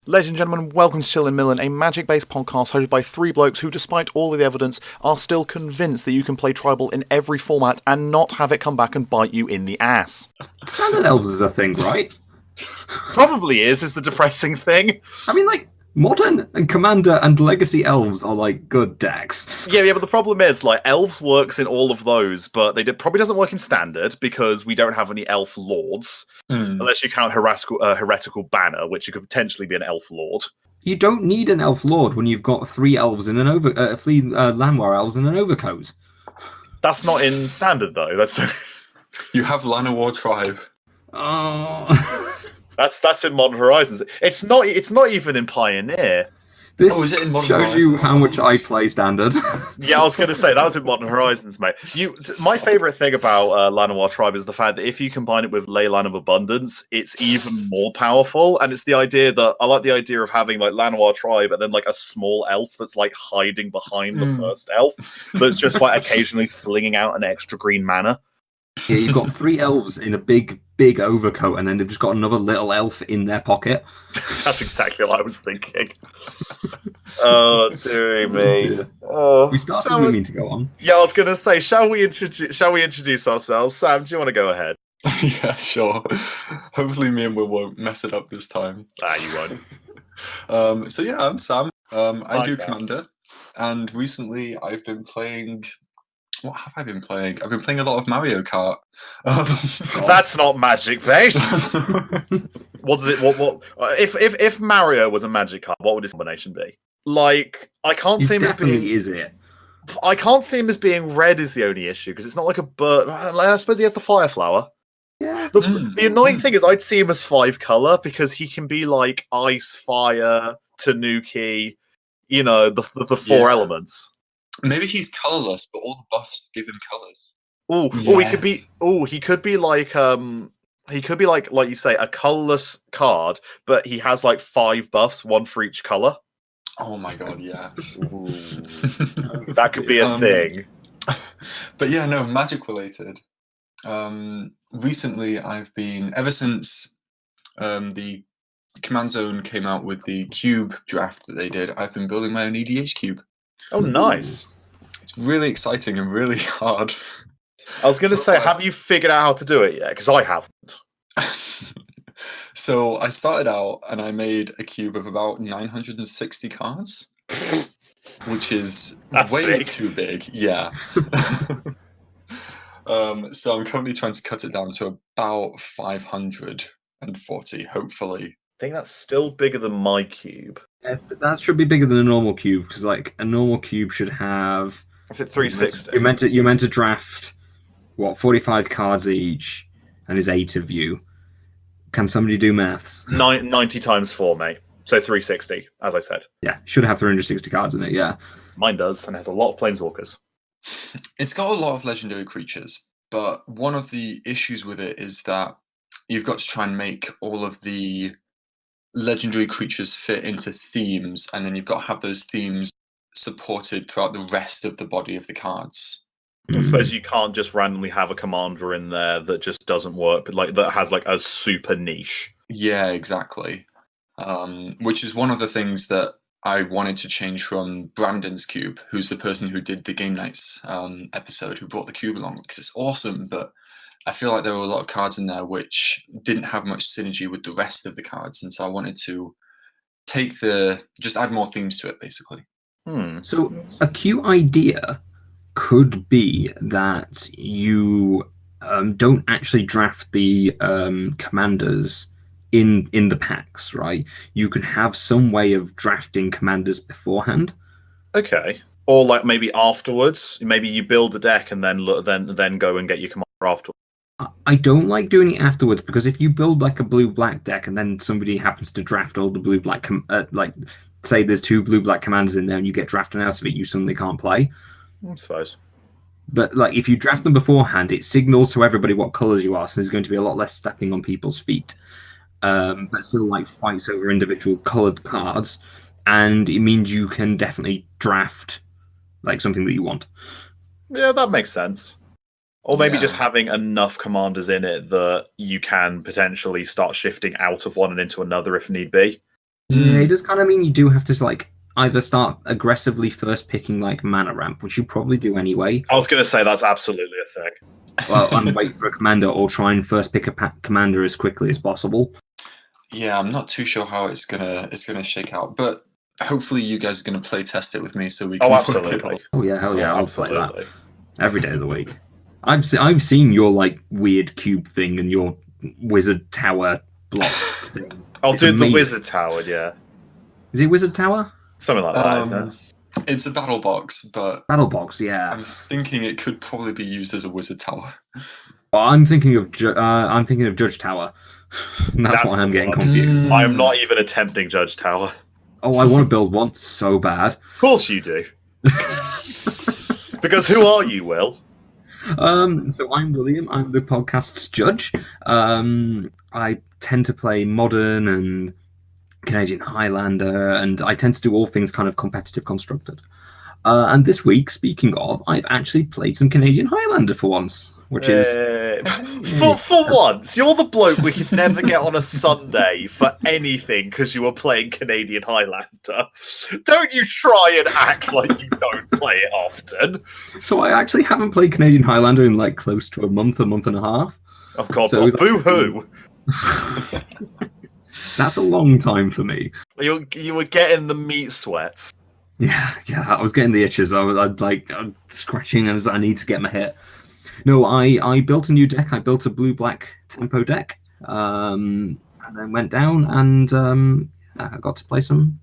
Ladies and gentlemen, welcome to Chillin and Millin, a magic-based podcast hosted by three blokes who, despite all of the evidence, are still convinced that you can play Tribal in every format and not have it come back and bite you in the ass. Standard elves is a thing, right? Probably is the depressing thing. I mean, like, modern and commander and legacy elves are, like, good decks. Yeah, but the problem is, like, elves works in all of those, but probably doesn't work in standard because we don't have any elf lords. Unless you count heretical banner, which you could potentially be an elf lord. You don't need an elf lord when you've got three elves in an three Llanowar elves in an overcoat. That's not in standard though. That's you have Llanowar tribe. Oh, that's in Modern Horizons. It's not even in Pioneer. This is it in Modern shows Horizons? you how much I play standard. Yeah, I was going to say that was in Modern Horizons, mate. My favourite thing about Llanowar Tribe is the fact that if you combine it with Leyline of Abundance, it's even more powerful. And it's the idea that I like the idea of having like Llanowar Tribe and then like a small elf that's like hiding behind the first elf, that's just like occasionally flinging out an extra green mana. Yeah, you've got three elves in a big overcoat, and then they've just got another little elf in their pocket. That's exactly what I was thinking. Oh, dearie me. We started as we mean to go on. Yeah, I was going to say, shall we introduce ourselves? Sam, do you want to go ahead? Yeah, sure. Hopefully me and Will won't mess it up this time. You won't. So yeah, I'm Sam. I do Sam. Commander, and recently I've been playing... What have I been playing? I've been playing a lot of Mario Kart. That's not magic based. What does it? What? If Mario was a magic card, what would his combination be? Like, I can't see him as being. Is it? I can't see him as being red. Is the only issue because it's not like a bird. I suppose he has the fire flower. Yeah. The annoying thing is, I'd see him as 5-color because he can be like ice, fire, Tanuki. You know, the four elements. Maybe he's colourless, but all the buffs give him colours. He could be like you say, a colourless card, but he has like 5 buffs, 1 for each colour. Oh my god, yes. That could be a thing. But yeah, no, magic related. Recently I've been, ever since the Command Zone came out with the cube draft that they did, I've been building my own EDH cube. Oh, nice. It's really exciting and really hard. I was going to say, have you figured out how to do it yet? Because I haven't. So I started out and I made a cube of about 960 cards, which is way too big. Yeah. So I'm currently trying to cut it down to about 540, hopefully. I think that's still bigger than my cube. Yes, but that should be bigger than a normal cube, because like a normal cube should have. Is it 360? You're meant to draft 45 cards each, and there's 8 of you. Can somebody do maths? 90 times 4, mate. So 360, as I said. Yeah, should have 360 cards in it. Yeah, mine does, and has a lot of planeswalkers. It's got a lot of legendary creatures, but one of the issues with it is that you've got to try and make all of the legendary creatures fit into themes, and then you've got to have those themes supported throughout the rest of the body of the cards. I suppose you can't just randomly have a commander in there that just doesn't work, but like that has like a super niche. Yeah, exactly. Which is one of the things that I wanted to change from Brandon's cube, who's the person who did the Game Nights episode, who brought the cube along, because it's awesome, but I feel like there were a lot of cards in there which didn't have much synergy with the rest of the cards, and so I wanted to just add more themes to it, basically. So a cute idea could be that you don't actually draft the commanders in the packs, right? You can have some way of drafting commanders beforehand. Okay. Or like maybe afterwards. Maybe you build a deck and then go and get your commander afterwards. I don't like doing it afterwards, because if you build like a blue-black deck and then somebody happens to draft all the blue-black, like say there's 2 blue-black commanders in there and you get drafted out of it, you suddenly can't play. I suppose. But like if you draft them beforehand, it signals to everybody what colours you are, so there's going to be a lot less stepping on people's feet. But still like fights over individual coloured cards, and it means you can definitely draft like something that you want. Yeah, that makes sense. Or maybe just having enough commanders in it that you can potentially start shifting out of one and into another if need be. Yeah, it does kind of mean you do have to like either start aggressively first picking like mana ramp, which you probably do anyway. I was going to say that's absolutely a thing. Well, and wait for a commander, or try and first pick a commander as quickly as possible. Yeah, I'm not too sure how it's gonna shake out, but hopefully you guys are gonna play test it with me so we can work it absolutely. out. Oh yeah, hell yeah, I'll play absolutely. that every day of the week. I've seen your like weird cube thing and your wizard tower block thing. I'll It's do amazing. the wizard tower, yeah. Is it wizard tower? Something like that, isn't it? It's a battle box, but Battle box, yeah. I'm thinking it could probably be used as a wizard tower. Well, I'm thinking of Judge Tower. That's why the I'm getting one. confused. I'm not even attempting Judge Tower. Oh, I want to build one so bad. Of course you do. Because who are you, Will? So I'm William. I'm the podcast's judge. I tend to play modern and Canadian Highlander, and I tend to do all things kind of competitive constructed. And this week, speaking of, I've actually played some Canadian Highlander for once, which is for once. You're the bloke we could never get on a Sunday for anything because you were playing Canadian Highlander. Don't you try and act like you don't play it often. So I actually haven't played Canadian Highlander in like close to a month and a half. Oh God, So boo-hoo. That's a long time for me. You were getting the meat sweats. Yeah, I was getting the itches. I'm scratching. I need to get my hit. No, I built a new deck. I built a blue-black tempo deck, and then went down and I got to play some.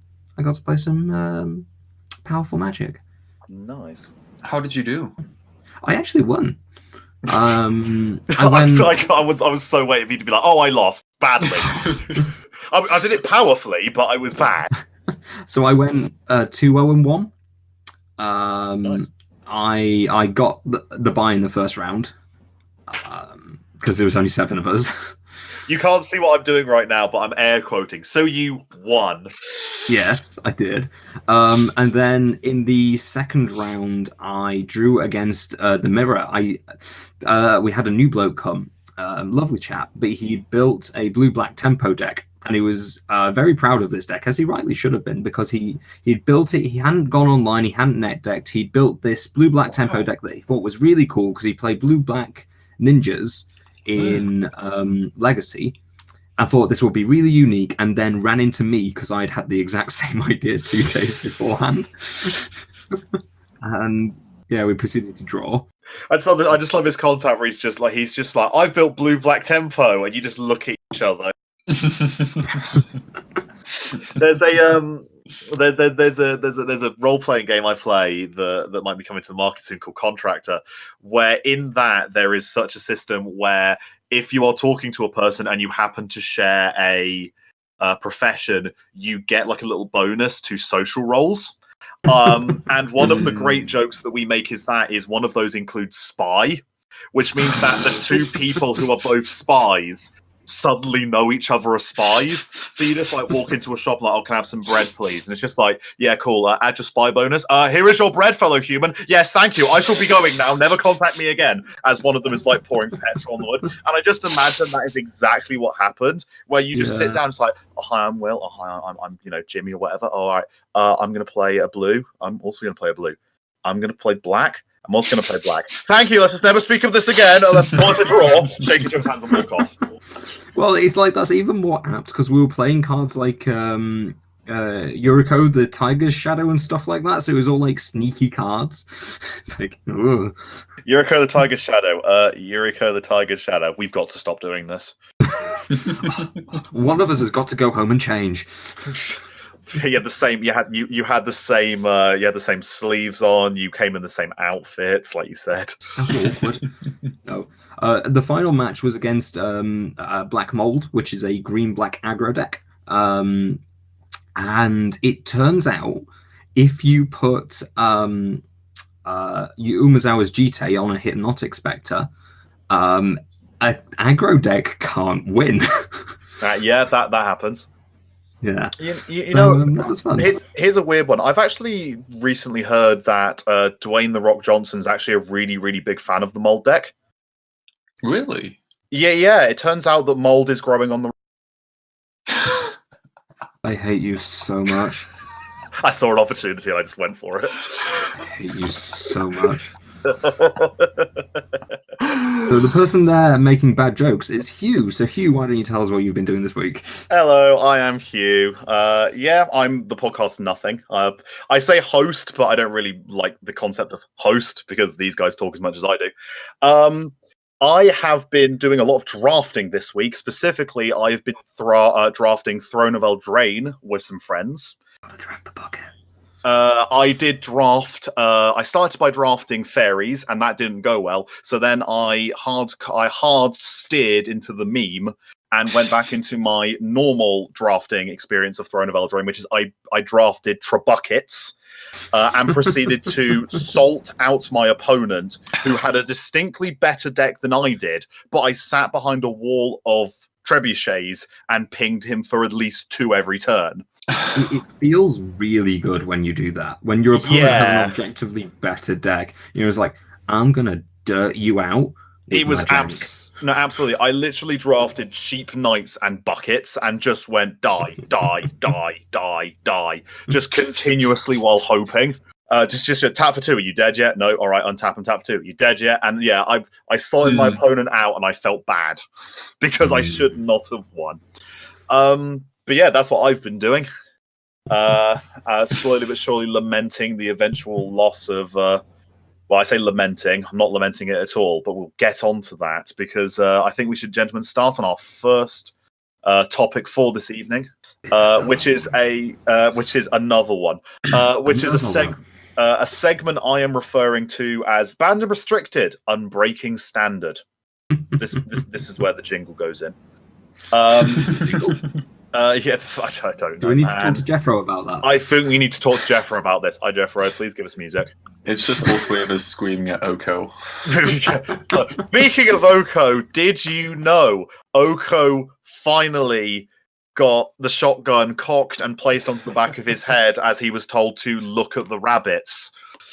Powerful Magic. Nice. How did you do? I actually won. I was so waiting for you to be like, "Oh, I lost badly." I did it powerfully, but I was bad. So I went 2-0-1. Nice. I got the bye in the first round because there was only 7 of us. You can't see what I'm doing right now, but I'm air quoting. So you won. Yes, I did. And then in the second round, I drew against the Mirror. We had a new bloke come, lovely chap, but he built a blue-black tempo deck. And he was very proud of this deck, as he rightly should have been, because he'd built it. He hadn't gone online. He hadn't net decked. He'd built this blue-black tempo deck that he thought was really cool because he played blue-black ninjas in Legacy. I thought this would be really unique, and then ran into me because I'd had the exact same idea 2 days beforehand. And yeah, we proceeded to draw. I just love his contact where he's just like I've built blue-black tempo, and you just look at each other. There's a role-playing game I play that might be coming to the market soon called Contractor, where in that there is such a system where if you are talking to a person and you happen to share a profession, you get like a little bonus to social roles. And one of the great jokes that we make is one of those includes spy, which means that the 2 people who are both spies suddenly know each other as spies. So you just like walk into a shop like, "Oh, can I have some bread, please?" And it's just like, "Yeah, cool. Add your spy bonus. Here is your bread, fellow human. Yes, thank you. I shall be going now. Never contact me again." As one of them is like pouring petrol on the wood. And I just imagine that is exactly what happened, where you just sit down. It's like, "Oh, hi, I'm Will. Oh, hi, I'm Jimmy or whatever. Oh, all right. I'm gonna play a blue. I'm also gonna play a blue. I'm gonna play black. I'm also going to play black. Thank you. Let's just never speak of this again. Let's go to draw. Shake each other's hands and walk off." Well, it's like that's even more apt because we were playing cards like Yuriko the Tiger's Shadow and stuff like that. So it was all like sneaky cards. It's like, ugh. Yuriko the Tiger's Shadow. Yuriko the Tiger's Shadow. We've got to stop doing this. One of us has got to go home and change. You had the same. You had the same. You had the same sleeves on. You came in the same outfits, like you said. So awkward. No. The final match was against Black Mold, which is a green-black aggro deck. And it turns out if you put Umezawa's Jite on a Hypnotic Spectre, an aggro deck can't win. Yeah, that happens. Yeah, you know, that was fun. Here's a weird one. I've actually recently heard that Dwayne The Rock Johnson's actually a really, really big fan of the Mold deck. Really? Yeah. It turns out that Mold is growing on the. I hate you so much. I saw an opportunity and I just went for it. I hate you so much. So the person there making bad jokes is Hugh. So Hugh, why don't you tell us what you've been doing this week? Hello, I am Hugh. Yeah, I'm the podcast Nothing. I say host, but I don't really like the concept of host because these guys talk as much as I do. I have been doing a lot of drafting this week. Specifically, I've been drafting Throne of Eldraine with some friends. Gotta draft the bucket. I did draft. I started by drafting fairies, and that didn't go well. So then I hard steered into the meme and went back into my normal drafting experience of Throne of Eldraine, which is I drafted Trabuckets and proceeded to salt out my opponent, who had a distinctly better deck than I did. But I sat behind a wall of trebuchets and pinged him for at least 2 every turn. It feels really good when you do that. When your opponent has an objectively better deck, it's like, I'm gonna dirt you out. It was absolutely. I literally drafted cheap knights and buckets and just went die, just continuously while hoping. Just tap for 2. Are you dead yet? No. All right, untap and tap for 2. Are you dead yet? And yeah, I sorted my opponent out and I felt bad because I should not have won. But yeah, that's what I've been doing. Slowly but surely lamenting the eventual loss of... well, I say lamenting. I'm not lamenting it at all, but we'll get on to that because I think we should, gentlemen, start on our first topic for this evening, which is another one, which is a segment I am referring to as Banned and Restricted, Unbreaking Standard. This is where the jingle goes in. Yeah, I don't know. Do we need to talk to Jeffro about that? I think we need to talk to Jeffro about this. Hi, Jeffro. Please give us music. It's just all 3 of us screaming at Oko. Speaking of Oko, did you know Oko finally got the shotgun cocked and placed onto the back of his head as he was told to look at the rabbits?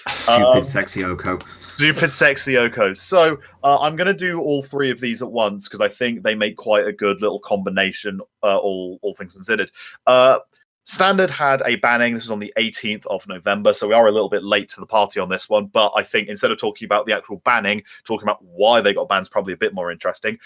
Stupid, sexy Oko. Stupid, sexy Oko. So I'm going to do all 3 of these at once because I think they make quite a good little combination, all things considered. Standard had a banning. This was on the 18th of November, so we are a little bit late to the party on this one. But I think instead of talking about the actual banning, talking about why they got banned is probably a bit more interesting.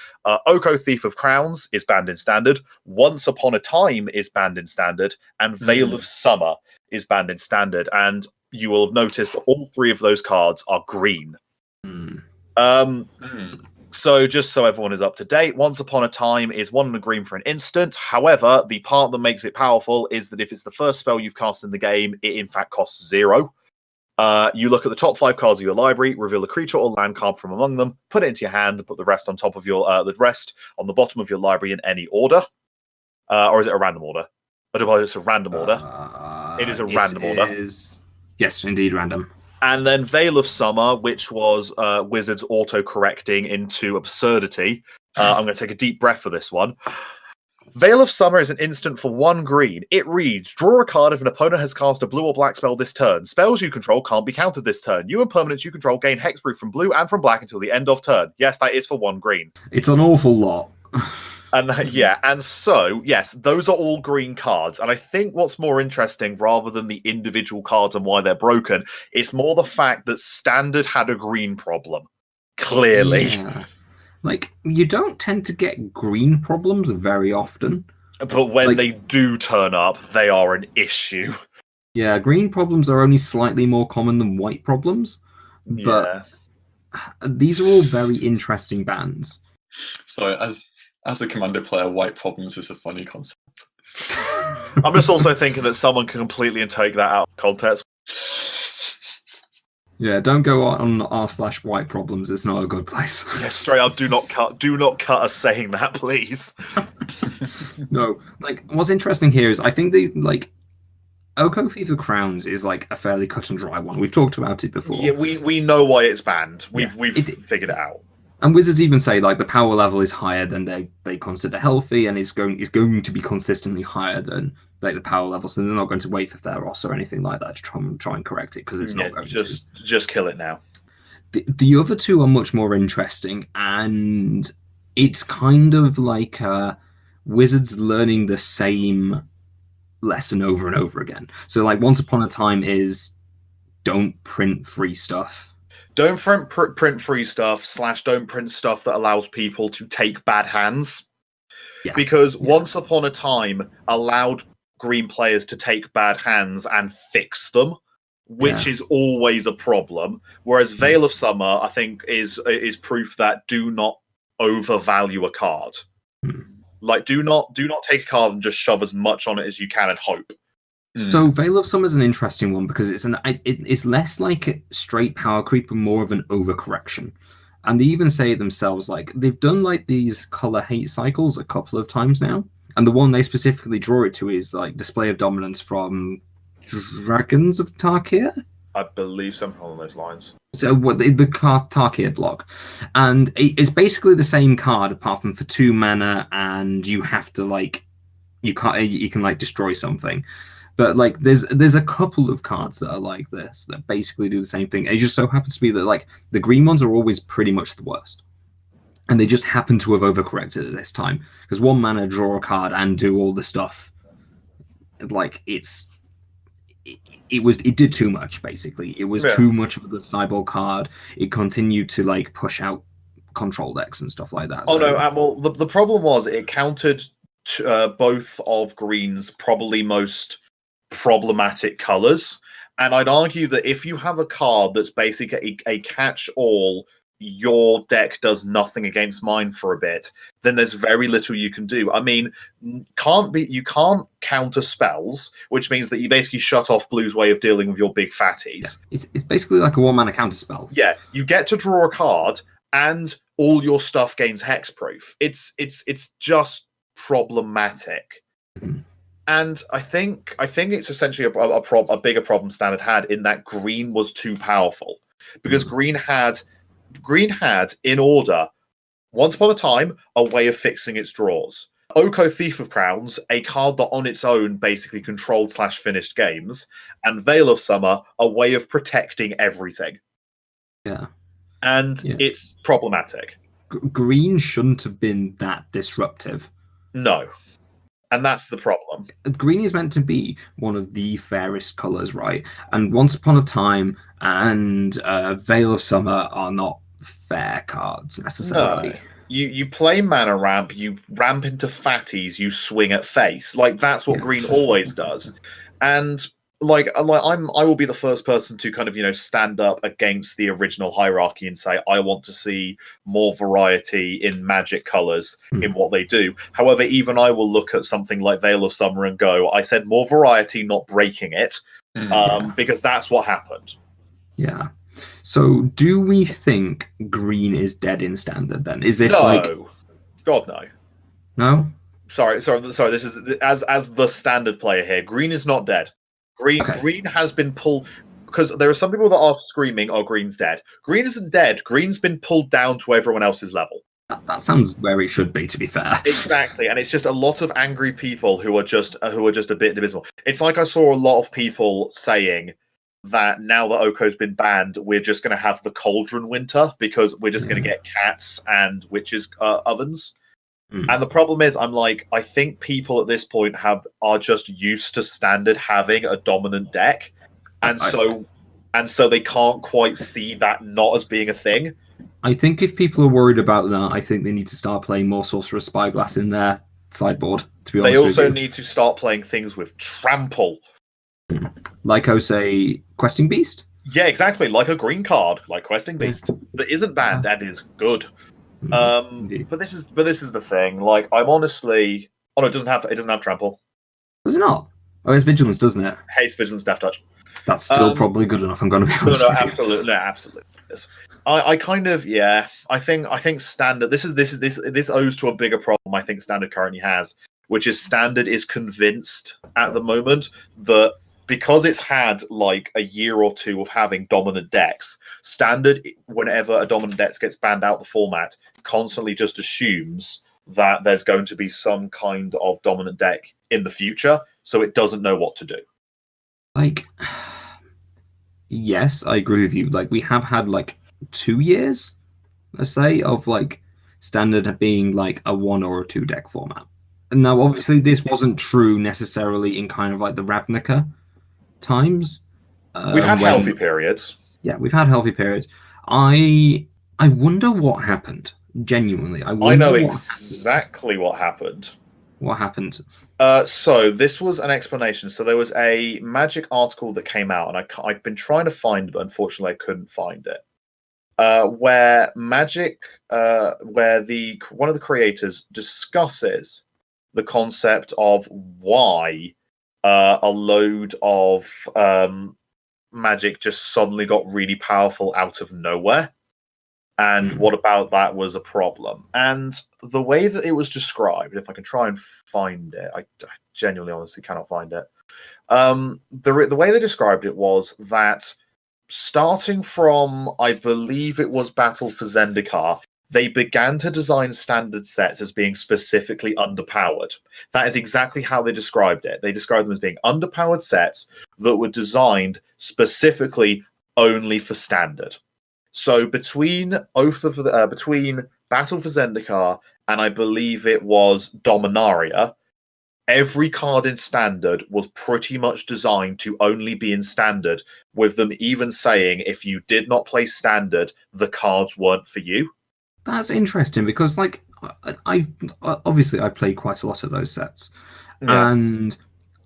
Oko Thief of Crowns is banned in Standard. Once Upon a Time is banned in Standard. And Veil of Summer is banned in Standard. And you will have noticed that all 3 of those cards are green. So just so everyone is up to date, Once Upon a Time is 1 and a green for an instant. However, the part that makes it powerful is that if it's the first spell you've cast in the game, it in fact costs 0. You look at the top 5 cards of your library, reveal a creature or land card from among them, put it into your hand, put the rest on top of your the rest on the bottom of your library in any order. Or is it a random order? I don't know if it's a random order. It is a random order. Yes, indeed, random. And then Veil of Summer, which was Wizards auto-correcting into absurdity. I'm going to take a deep breath for this one. Veil of Summer is an instant for 1 green. It reads, draw a card if an opponent has cast a blue or black spell this turn. Spells you control can't be countered this turn. You and permanents you control gain hexproof from blue and from black until the end of turn. Yes, that is for 1 green. It's an awful lot. And so, yes, those are all green cards. And I think what's more interesting, rather than the individual cards and why they're broken, it's more the fact that Standard had a green problem. Clearly. Yeah. Like, you don't tend to get green problems very often. But when they do turn up, they are an issue. Yeah, green problems are only slightly more common than white problems. But these are all very interesting bans. So, as a Commander player, white problems is a funny concept. I'm just also thinking that someone can completely take that out of context. Yeah, don't go on r/white problems. It's not a good place. Yeah, straight up, do not cut us saying that, please. No, what's interesting here is I think Oko Thief of Crowns is a fairly cut and dry one. We've talked about it before. Yeah, we know why it's banned. We've figured it out. And Wizards even say the power level is higher than they consider healthy, and is going to be consistently higher than the power level. So they're not going to wait for Theros or anything like that to try and correct it because it's not going to. Just kill it now. The other 2 are much more interesting, and it's kind of like Wizards learning the same lesson over and over again. So like Once Upon a Time is don't print free stuff. Don't print free stuff / don't print stuff that allows people to take bad hands. Yeah. Because Once Upon a Time allowed green players to take bad hands and fix them, which is always a problem. Whereas Veil of Summer, I think, is proof that do not overvalue a card. Like, do not take a card and just shove as much on it as you can and hope. So Veil of Summer is an interesting one because it's less like a straight power creep and more of an overcorrection. And they even say it themselves, like they've done like these color hate cycles a couple of times now. And the one they specifically draw it to is like Display of Dominance from Dragons of Tarkir. I believe something along those lines. So what the Tarkir block, and it's basically the same card apart from for 2 mana, and you have to like you can like destroy something. But like there's a couple of cards that are like this that basically do the same thing. It just so happens to be that like the green ones are always pretty much the worst. And they just happen to have overcorrected at this time. Because 1 mana, draw a card and do all the stuff. Like it did too much, basically. It was too much of a good sideboard card. It continued to like push out control decks and stuff like that. Oh no, well the problem was it countered both of green's probably most problematic colors, and I'd argue that if you have a card that's basically a catch-all, your deck does nothing against mine for a bit, then there's very little you can do. I mean, you can't counter spells, which means that you basically shut off blue's way of dealing with your big fatties. Yeah. It's basically like a 1-mana counter spell. Yeah, you get to draw a card and all your stuff gains hexproof. It's just problematic. And I think it's essentially a bigger problem Standard had in that green was too powerful. Because green had in order, Once Upon a Time, a way of fixing its draws. Oko, Thief of Crowns, a card that on its own basically controlled / finished games. And Veil of Summer, a way of protecting everything. Yeah. And it's problematic. Green shouldn't have been that disruptive. No. And that's the problem. Green is meant to be one of the fairest colors, right? And Once Upon a Time and Veil of Summer are not fair cards necessarily. No. You play mana ramp, you ramp into fatties, you swing at face. Like that's what green always does. And I will be the first person to kind of, stand up against the original hierarchy and say, I want to see more variety in Magic colors in what they do. However, even I will look at something like Veil of Summer and go, I said more variety, not breaking it, because that's what happened. Yeah. So do we think green is dead in Standard then? Is this God, no. No? Sorry. This is as the Standard player here. Green is not dead. Green has been pulled, because there are some people that are screaming, "Oh, green's dead." Green isn't dead. Green's been pulled down to everyone else's level. That sounds where it should be, to be fair. Exactly, and it's just a lot of angry people who are just a bit abysmal. It's like I saw a lot of people saying that now that Oko's been banned, we're just going to have the Cauldron Winter because we're just going to get cats and witches ovens. And the problem is, I think people at this point are just used to Standard having a dominant deck, and so they can't quite see that not as being a thing. I think if people are worried about that, I think they need to start playing more Sorcerer's Spyglass in their sideboard. To be honest, they also need to start playing things with trample, like say Questing Beast. Yeah, exactly, like a green card, like Questing Beast that isn't banned and is good. But this is the thing. Like, I'm honestly, no, it doesn't have trample. Does it not? Oh, it's vigilance, doesn't it? Haste, vigilance, death touch. That's still probably good enough. I'm going to be honest. No, absolutely. Yes. I kind of I think Standard. This owes to a bigger problem I think Standard currently has, which is Standard is convinced at the moment that because it's had like a year or two of having dominant decks, Standard, whenever a dominant deck gets banned out the format, constantly just assumes that there's going to be some kind of dominant deck in the future, so it doesn't know what to do. Like, yes, I agree with you. Like, we have had like 2 years, let's say, of like Standard being like a 1 or a 2 deck format. Now, obviously, this wasn't true necessarily in kind of like the Ravnica times. We've had when healthy periods. Yeah, we've had healthy periods. I wonder what happened. Genuinely, I I wonder know what exactly what happened. What happened? So this was an explanation. So there was a Magic article that came out, and I've been trying to find it, but unfortunately I couldn't find it. Where Magic, where one of the creators discusses the concept of why a load of Magic just suddenly got really powerful out of nowhere. And what about that was a problem? And the way that it was described, if I can try and find it, I genuinely, honestly cannot find it. The way they described it was that starting from, I believe it was Battle for Zendikar, they began to design standard sets as being specifically underpowered. That is exactly how they described it. They described them as being underpowered sets that were designed specifically only for standard. So between between Battle for Zendikar and I believe it was Dominaria, every card in standard was pretty much designed to only be in standard, with them even saying if you did not play standard, the cards weren't for you. That's interesting because, like, I obviously I played quite a lot of those sets, and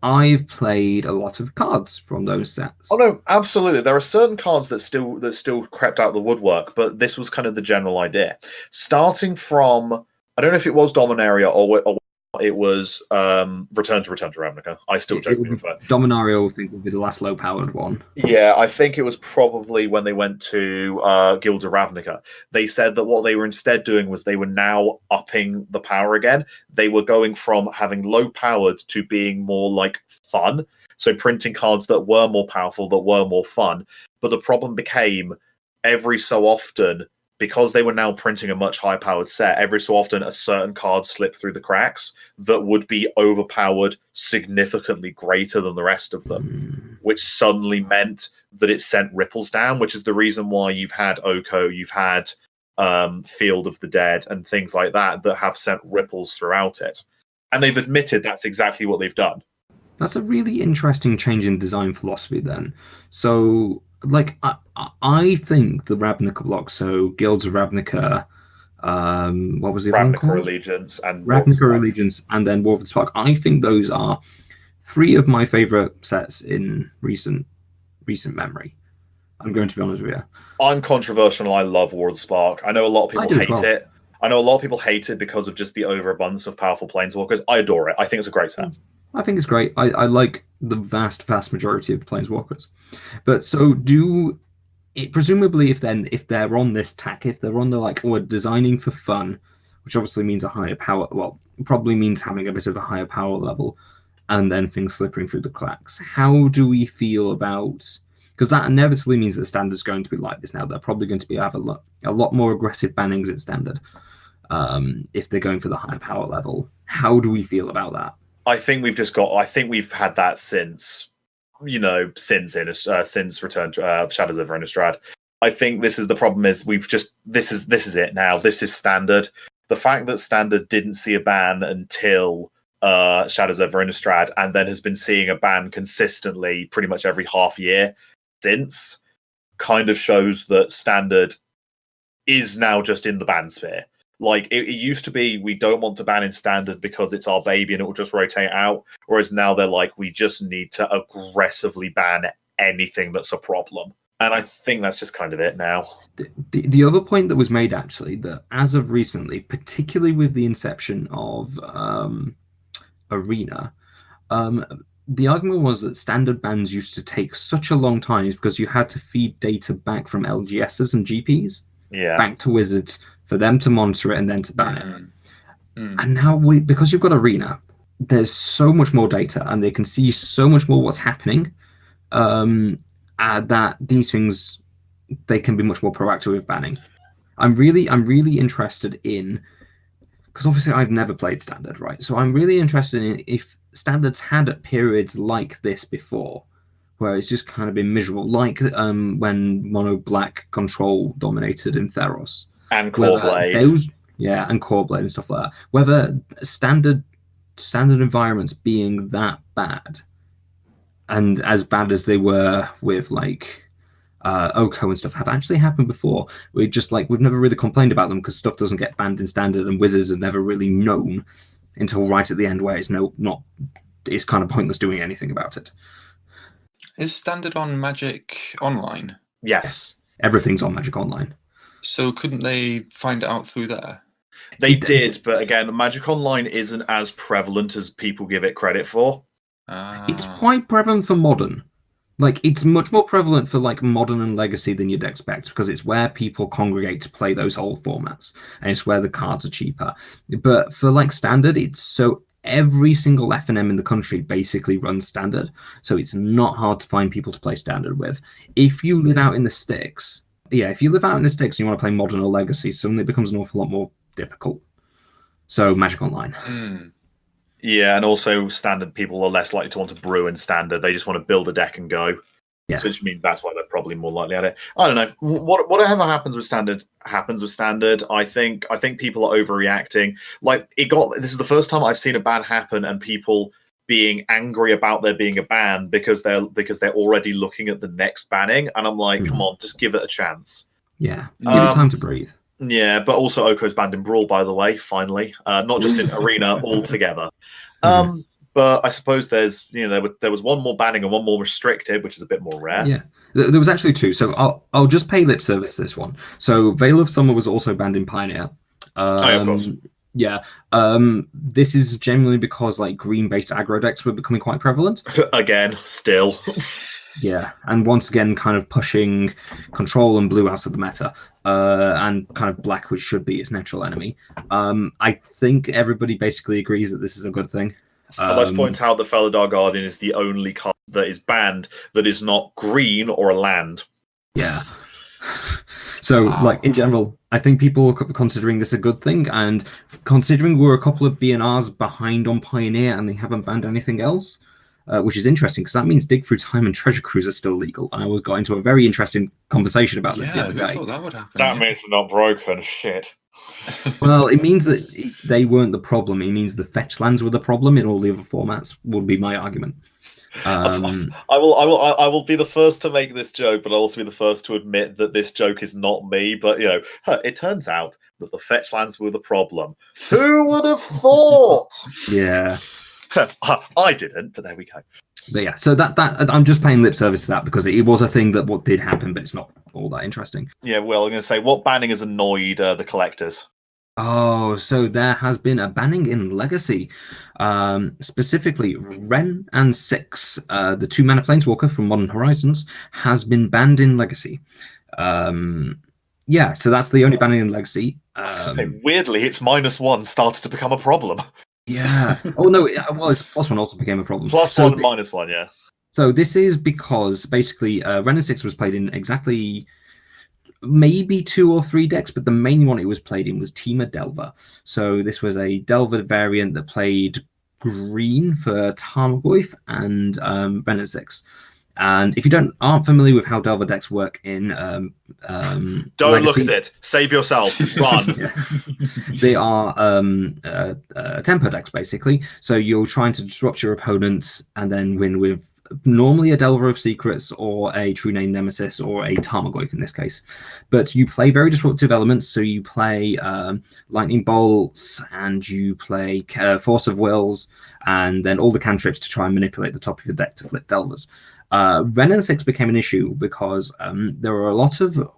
I've played a lot of cards from those sets. Oh no, absolutely. There are certain cards that still crept out the woodwork, but this was kind of the general idea. Starting from, I don't know if it was Dominaria or it was Return to Ravnica. I still jokingly prefer. Dominaria, I think, would be the last low-powered one. Yeah, I think it was probably when they went to Guild of Ravnica. They said that what they were instead doing was they were now upping the power again. They were going from having low-powered to being more like fun. So printing cards that were more powerful, that were more fun. But the problem became every so often, because they were now printing a much higher powered set, every so often a certain card slipped through the cracks that would be overpowered significantly greater than the rest of them, which suddenly meant that it sent ripples down, which is the reason why you've had Oko, you've had Field of the Dead and things like that have sent ripples throughout it. And they've admitted that's exactly what they've done. That's a really interesting change in design philosophy then. So, like, I think the Ravnica block, so Guilds of Ravnica, what was the other one called? Allegiance and Ravnica Allegiance, and then War of the Spark. I think those are three of my favorite sets in recent memory. I'm going to be honest with you. I'm controversial and I love War of the Spark. I know a lot of people hate it. I know a lot of people hate it because of just the overabundance of powerful planeswalkers. I adore it. I think it's a great set. I think it's great. I like the vast majority of planeswalkers. But so presumably if they're on this tack, if they're on the like, we're designing for fun, which obviously means a higher power, well, probably means having a bit of a higher power level, and then things slipping through the cracks. How do we feel about, because that inevitably means that standard's going to be like this now. They're probably going to have a lot more aggressive bannings at standard if they're going for the higher power level. How do we feel about that? I think we've had that since Return to Shadows of Innistrad. I think this is the problem is this is it now. This is standard. The fact that standard didn't see a ban until Shadows of Innistrad and then has been seeing a ban consistently pretty much every half year since kind of shows that standard is now just in the ban sphere. Like, it used to be, we don't want to ban in standard because it's our baby and it will just rotate out. Whereas now they're like, we just need to aggressively ban anything that's a problem. And I think that's just kind of it now. The other point that was made, actually, that as of recently, particularly with the inception of Arena, the argument was that standard bans used to take such a long time because you had to feed data back from LGSs and GPs back to Wizards for them to monitor it and then to ban it. And now, because you've got Arena, there's so much more data and they can see so much more what's happening that these things, they can be much more proactive with banning. I'm really interested in, because obviously I've never played Standard, right? So I'm really interested in if Standards had periods like this before, where it's just kind of been miserable, like when Mono Black Control dominated in Theros. And Core Blade. And Core Blade and stuff like that. Whether Standard standard environments being that bad, and as bad as they were with like Oko and stuff, have actually happened before. We've never really complained about them because stuff doesn't get banned in standard, and Wizards are never really known until right at the end where it's kind of pointless doing anything about it. Is standard on Magic Online? Yes. Everything's on Magic Online. So couldn't they find it out through there? They did, but again, Magic Online isn't as prevalent as people give it credit for. It's quite prevalent for Modern. Like, it's much more prevalent for like Modern and Legacy than you'd expect, because it's where people congregate to play those old formats, and it's where the cards are cheaper. But for like Standard, every single FNM in the country basically runs Standard, so it's not hard to find people to play Standard with. If you live out in the sticks, and you want to play Modern or Legacy, suddenly it becomes an awful lot more difficult. So Magic Online. Yeah, and also Standard people are less likely to want to brew in Standard. They just want to build a deck and go. Yeah. So which means that's why they're probably more likely at it. I don't know. Whatever happens with Standard happens with Standard. I think people are overreacting. Like this is the first time I've seen a ban happen and people being angry about there being a ban because they're already looking at the next banning, and I'm like, come on, just give it a chance. Yeah, give it time to breathe. Yeah, but also Oko's banned in Brawl, by the way, finally. Not just in Arena, altogether. But I suppose there was one more banning and one more restricted, which is a bit more rare. Yeah, there was actually two. So I'll just pay lip service to this one. So Veil of Summer was also banned in Pioneer. Of course. Yeah. This is generally because like green-based aggro decks were becoming quite prevalent. Again, still. Yeah, and once again, kind of pushing control and blue out of the meta, and kind of black, which should be its natural enemy. I think everybody basically agrees that this is a good thing. I'd like to point out that Felidar Guardian is the only card that is banned that is not green or a land. Yeah. So, like, in general, I think people are considering this a good thing, and considering we're a couple of BNRs behind on Pioneer and they haven't banned anything else, which is interesting because that means Dig Through Time and Treasure Cruise are still legal. And I got into a very interesting conversation about this the other day. I thought that would happen. That means they're not broken. Shit. Well, it means that they weren't the problem. It means the fetch lands were the problem in all the other formats, would be my argument. I will be the first to make this joke, but I'll also be the first to admit that this joke is not me. But it turns out that the fetch lands were the problem. Who would have thought? Yeah. I didn't, but there we go. But yeah, so that I'm just paying lip service to that because it was a thing that what did happen, but it's not all that interesting. Yeah, well, I'm going to say, what banning has annoyed the collectors? Oh, so there has been a banning in Legacy, specifically Ren and Six, the 2-mana Planeswalker from Modern Horizons, has been banned in Legacy. Yeah, so that's the only banning in Legacy. I was going to say, weirdly, its -1 started to become a problem. Yeah. Oh no. Well, its +1 also became a problem. +1, -1, yeah. So this is because basically Ren and Six was played in exactly maybe 2 or 3 decks, but the main one it was played in was Temur Delver. So this was a Delver variant that played green for Tarmogoyf and Ren and Six. And if you aren't familiar with how Delver decks work in don't Legacy, look at it. Save yourself. Run. They are tempo decks basically. So you're trying to disrupt your opponent and then win with normally a Delver of Secrets or a True Name Nemesis or a Tarmogoyf in this case. But you play very disruptive elements. So you play Lightning Bolts and you play Force of Wills and then all the cantrips to try and manipulate the top of your deck to flip Delvers. Ren and Six became an issue because there are a lot of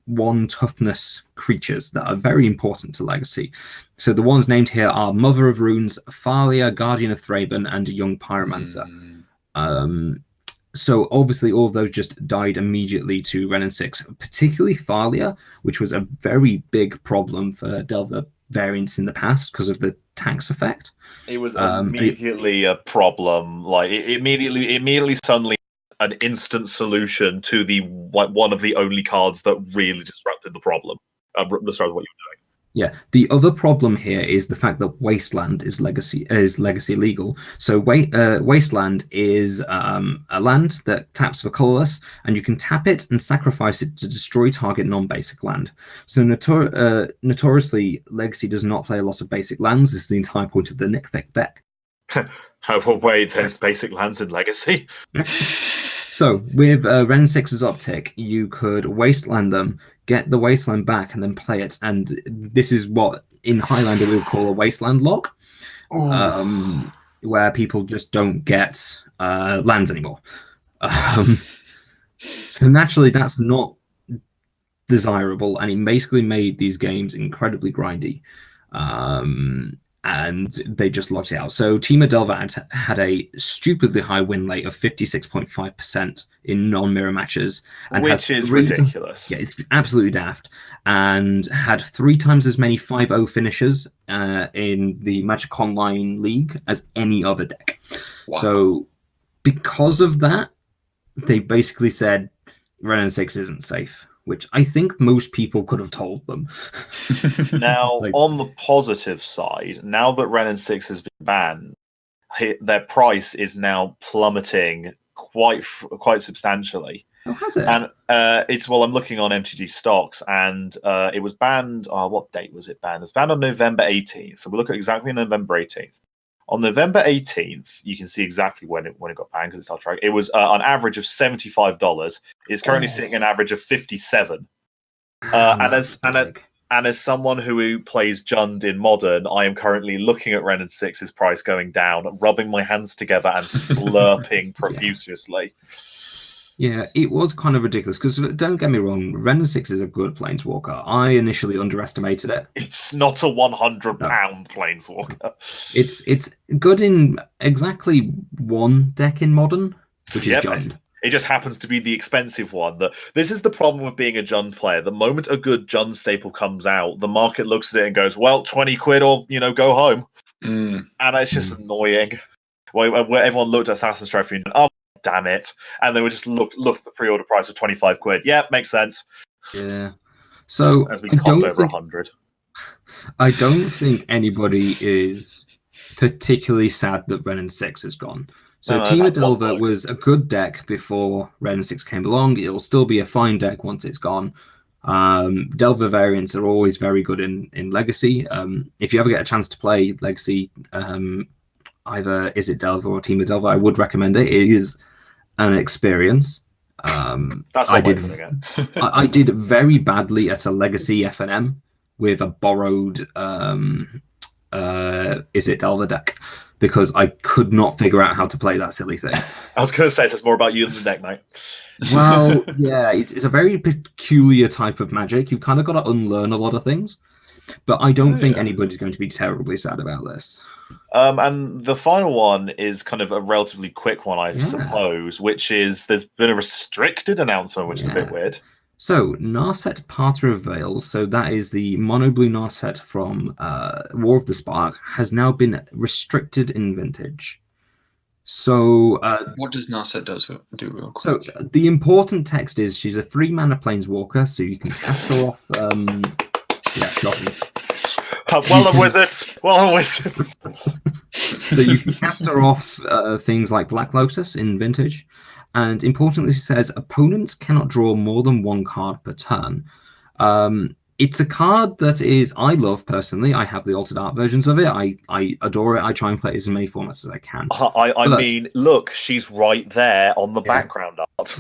1 toughness creatures that are very important to Legacy. So the ones named here are Mother of Runes, Thalia, Guardian of Thraben, and Young Pyromancer. So obviously all of those just died immediately to Ren and Six, particularly Thalia, which was a very big problem for Delver variants in the past because of the tax effect. It was immediately a problem. Like it immediately suddenly an instant solution to the one of the only cards that really disrupted the problem. Disrupted what you were doing. Yeah. The other problem here is the fact that Wasteland is legacy legal. So Wasteland is a land that taps for colorless, and you can tap it and sacrifice it to destroy target non-basic land. So notoriously, Legacy does not play a lot of basic lands. This is the entire point of the Nick Thick deck. Oh, wait, there's basic lands in Legacy. So with Ren 6's Optic, you could wasteland them, get the wasteland back, and then play it. And this is what in Highlander we would call a wasteland lock, where people just don't get lands anymore. So naturally, that's not desirable, and it basically made these games incredibly grindy. And they just locked it out. So Team Adelva had a stupidly high win rate of 56.5% in non-mirror matches. Which is ridiculous. Yeah, it's absolutely daft. And had 3 times as many 5-0 finishers in the Magic Online League as any other deck. Wow. So because of that, they basically said Ren 6 isn't safe, which I think most people could have told them. Now, on the positive side, now that Ren 6 has been banned, their price is now plummeting quite substantially. Oh, has it? And I'm looking on MTG stocks, and it was banned. What date was it banned? It was banned on November 18th. So we'll look at exactly November 18th. On November 18th, you can see exactly when it got banned because it's our track. It was an average of $75. It's currently sitting an average of $57. And as someone who plays Jund in Modern, I am currently looking at Ren 6's price going down, rubbing my hands together and slurping profusely. Yeah, it was kind of ridiculous because don't get me wrong, Ren 6 is a good planeswalker. I initially underestimated it. It's not a £100 planeswalker. It's good in exactly one deck in Modern, which is Jund. It just happens to be the expensive one. This is the problem with being a Jund player. The moment a good Jund staple comes out, the market looks at it and goes, well, 20 quid or, go home. And it's just annoying. Where everyone looked at Assassin's Trophy and, oh, damn it. And they would just look at the pre-order price of 25 quid. Yeah, makes sense. Yeah. So as we cost over 100. I don't think anybody is particularly sad that Ren 6 is gone. So Team Adelva was a good deck before Ren 6 came along. It'll still be a fine deck once it's gone. Delver variants are always very good in Legacy. If you ever get a chance to play Legacy, either Is It Delver or Team Adelva, I would recommend it. It is an experience. I did very badly at a Legacy FNM with a borrowed Is It Delver deck, because I could not figure out how to play that silly thing. I was going to say, it's more about you than the deck, mate. Well, yeah, it's a very peculiar type of Magic. You've kind of got to unlearn a lot of things. But I don't think anybody's going to be terribly sad about this. And the final one is kind of a relatively quick one, I suppose, which is there's been a restricted announcement, which is a bit weird. So, Narset Parter of Veils, so that is the mono blue Narset from War of the Spark, has now been restricted in Vintage. So, what does Narset do real quick? So, the important text is she's a 3-mana planeswalker, so you can cast her off. Shocking. Well done, wizards. Well done, wizards. So you can cast her off things like Black Lotus in Vintage. And importantly, she says opponents cannot draw more than 1 card per turn. It's a card that I love personally. I have the altered art versions of it. I adore it. I try and play it as many formats as I can. I mean, look, she's right there on the background art.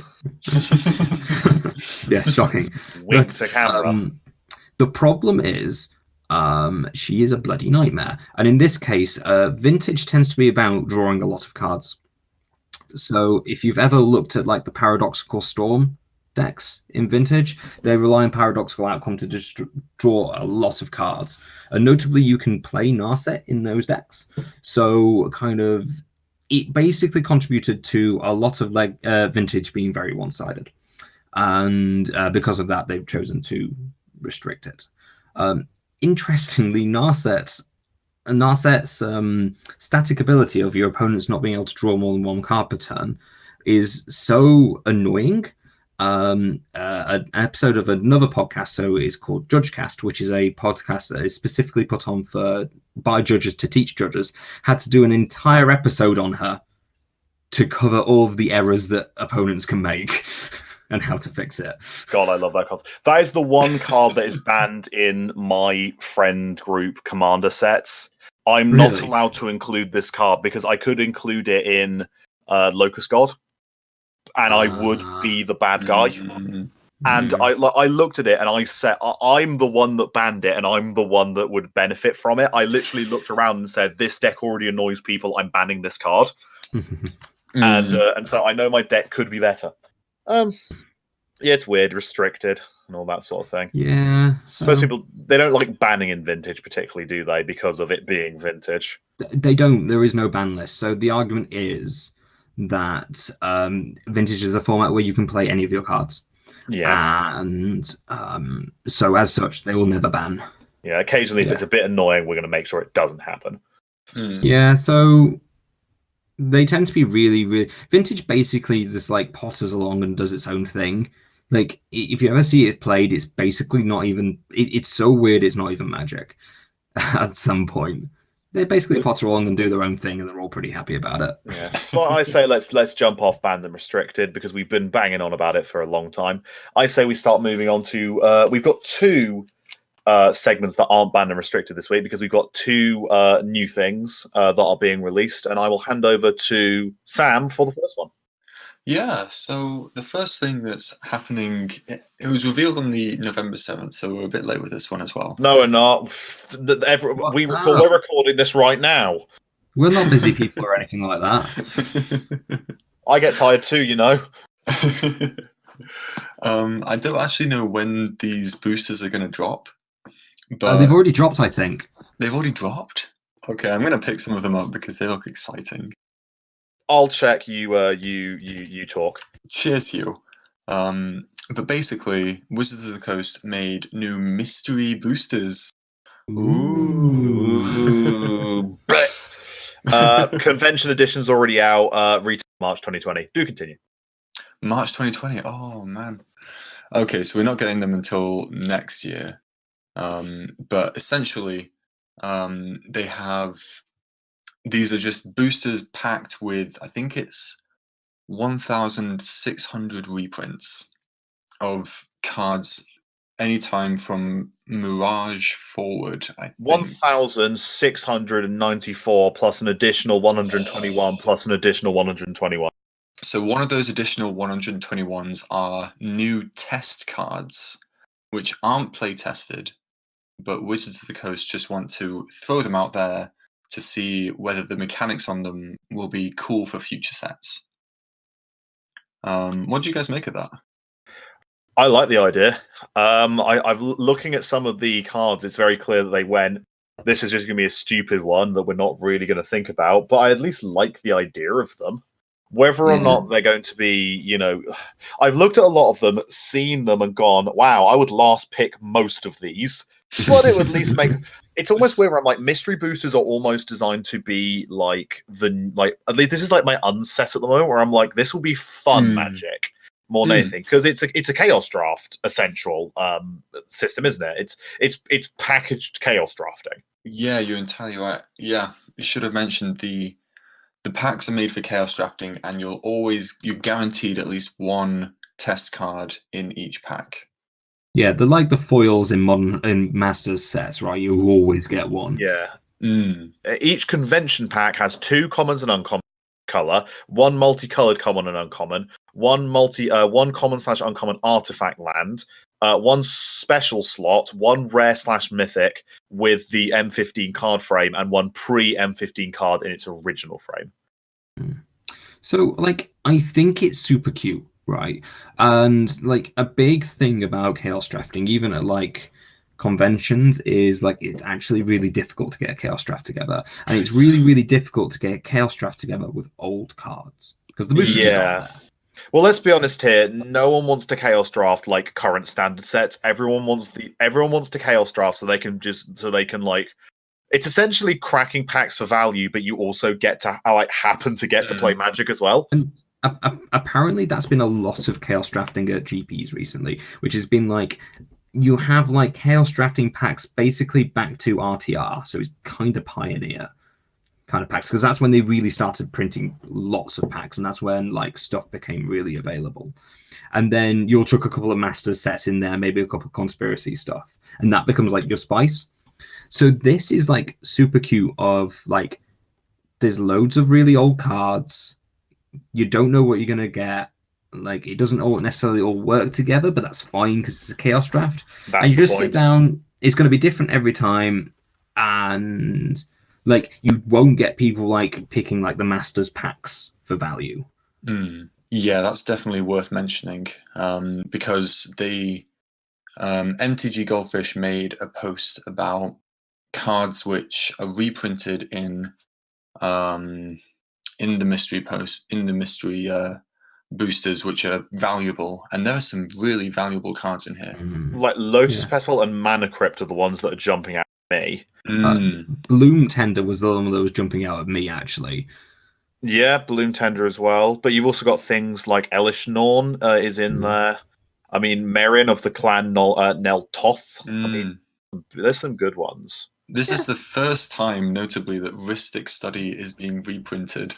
Yes, shocking. Wink to camera. The problem is she is a bloody nightmare. And in this case, Vintage tends to be about drawing a lot of cards. So if you've ever looked at like the Paradoxical Storm decks in Vintage, they rely on Paradoxical Outcome to just draw a lot of cards. And notably, you can play Narset in those decks. So kind of it basically contributed to a lot of Vintage being very one-sided. And because of that, they've chosen to restrict it. Interestingly, Narset's static ability of your opponents not being able to draw more than 1 card per turn is so annoying. An episode of another podcast, so it's called JudgeCast, which is a podcast that is specifically put on by judges to teach judges, had to do an entire episode on her to cover all of the errors that opponents can make. And how to fix it. God, I love that card. That is the one card that is banned in my friend group commander sets. I'm not Really? allowed to include this card because I could include it in Locust God, and I would be the bad guy. And I looked at it and I said, I'm the one that banned it, and I'm the one that would benefit from it. I literally looked around and said, this deck already annoys people. I'm banning this card. And so I know my deck could be better. Yeah, it's weird, restricted, and all that sort of thing. Yeah. So Most people, they don't like banning in Vintage particularly, do they? Because of it being Vintage. they don't. There is no ban list. So the argument is that Vintage is a format where you can play any of your cards. Yeah. And so as such, they will never ban. Yeah, occasionally if it's a bit annoying, we're going to make sure it doesn't happen. Yeah, so they tend to be really, really... Vintage basically just like potters along and does its own thing. Like, if you ever see it played, it's basically not even... It's so weird, it's not even Magic at some point. They basically potter along and do their own thing, and they're all pretty happy about it. Yeah. So I say let's jump off banned and restricted because we've been banging on about it for a long time. I say we start moving on to we've got two segments that aren't banned and restricted this week because we've got two new things that are being released, and I will hand over to Sam for the first one. Yeah, so the first thing that's happening, it was revealed on the November 7th, so we're a bit late with this one as well. No, we're not. We're recording this right now. We're not busy people or anything like that. I get tired too, you know. I don't actually know when these boosters are going to drop, but They've already dropped, I think. They've already dropped? Okay, I'm going to pick some of them up because they look exciting. I'll check. You talk. Cheers, Hugh. But basically, Wizards of the Coast made new mystery boosters. Ooh. Convention edition's already out. Retail March 2020. Do continue. March 2020. Oh man. Okay, so we're not getting them until next year. But essentially, they have. These are just boosters packed with, I think it's 1,600 reprints of cards anytime from Mirage forward, I think. 1,694 plus an additional 121 plus an additional 121. So one of those additional 121s are new test cards, which aren't play tested, but Wizards of the Coast just want to throw them out there to see whether the mechanics on them will be cool for future sets. What do you guys make of that? I like the idea. I've looking at some of the cards. It's very clear that they went, this is just going to be a stupid one that we're not really going to think about. But I at least like the idea of them. Whether or not they're going to be, you know, I've looked at a lot of them, seen them, and gone, wow, I would last pick most of these. But it would at least make it's almost weird where I'm like, mystery boosters are almost designed to be like at least this is like my unset at the moment where I'm like, this will be fun Magic more than anything, because it's a chaos draft essential system, isn't it? It's packaged chaos drafting. Yeah, you're entirely right. Yeah, you should have mentioned the packs are made for chaos drafting, and you're guaranteed at least one test card in each pack. Yeah, they're like the foils in Masters sets, right? You always get one. Yeah. Each convention pack has 2 commons and uncommon color, 1 multicolored common and uncommon, 1 common/uncommon artifact land, 1 special slot, 1 rare/mythic with the M15 card frame, and 1 pre-M15 card in its original frame. So, like, I think it's super cute. Right. And like a big thing about chaos drafting, even at like conventions, is like it's actually really difficult to get a chaos draft together. And it's really, really difficult to get a chaos draft together with old cards. Because the boosters just aren't there. Well, let's be honest here. No one wants to chaos draft like current standard sets. Everyone wants to chaos draft so they can like it's essentially cracking packs for value, but you also get to happen to get to play Magic as well. And apparently that's been a lot of chaos drafting at GPs recently, which has been like you have like chaos drafting packs basically back to RTR, so it's kind of pioneer kind of packs, because that's when they really started printing lots of packs, and that's when like stuff became really available. And then you'll chuck a couple of Masters sets in there, maybe a couple of conspiracy stuff, and that becomes like your spice. So this is like super cute. Of like, there's loads of really old cards. You don't know what you're gonna get. Like it doesn't all necessarily all work together, but that's fine because it's a chaos draft. And That's you the just sit point. down. It's going to be different every time, and like you won't get people like picking like the masters packs for value. Yeah, that's definitely worth mentioning because the MTG Goldfish made a post about cards which are reprinted in the mystery boosters, which are valuable, and there are some really valuable cards in here. Like Lotus Yeah. Petal and Mana Crypt are the ones that are jumping out at me. Bloom Tender was the one that was jumping out at me actually. Yeah, Bloom Tender as well. But you've also got things like Elish Norn is in there. I mean, Merrin of the clan Nel Toth. I mean, there's some good ones. This is the first time, notably, that Ristic Study is being reprinted.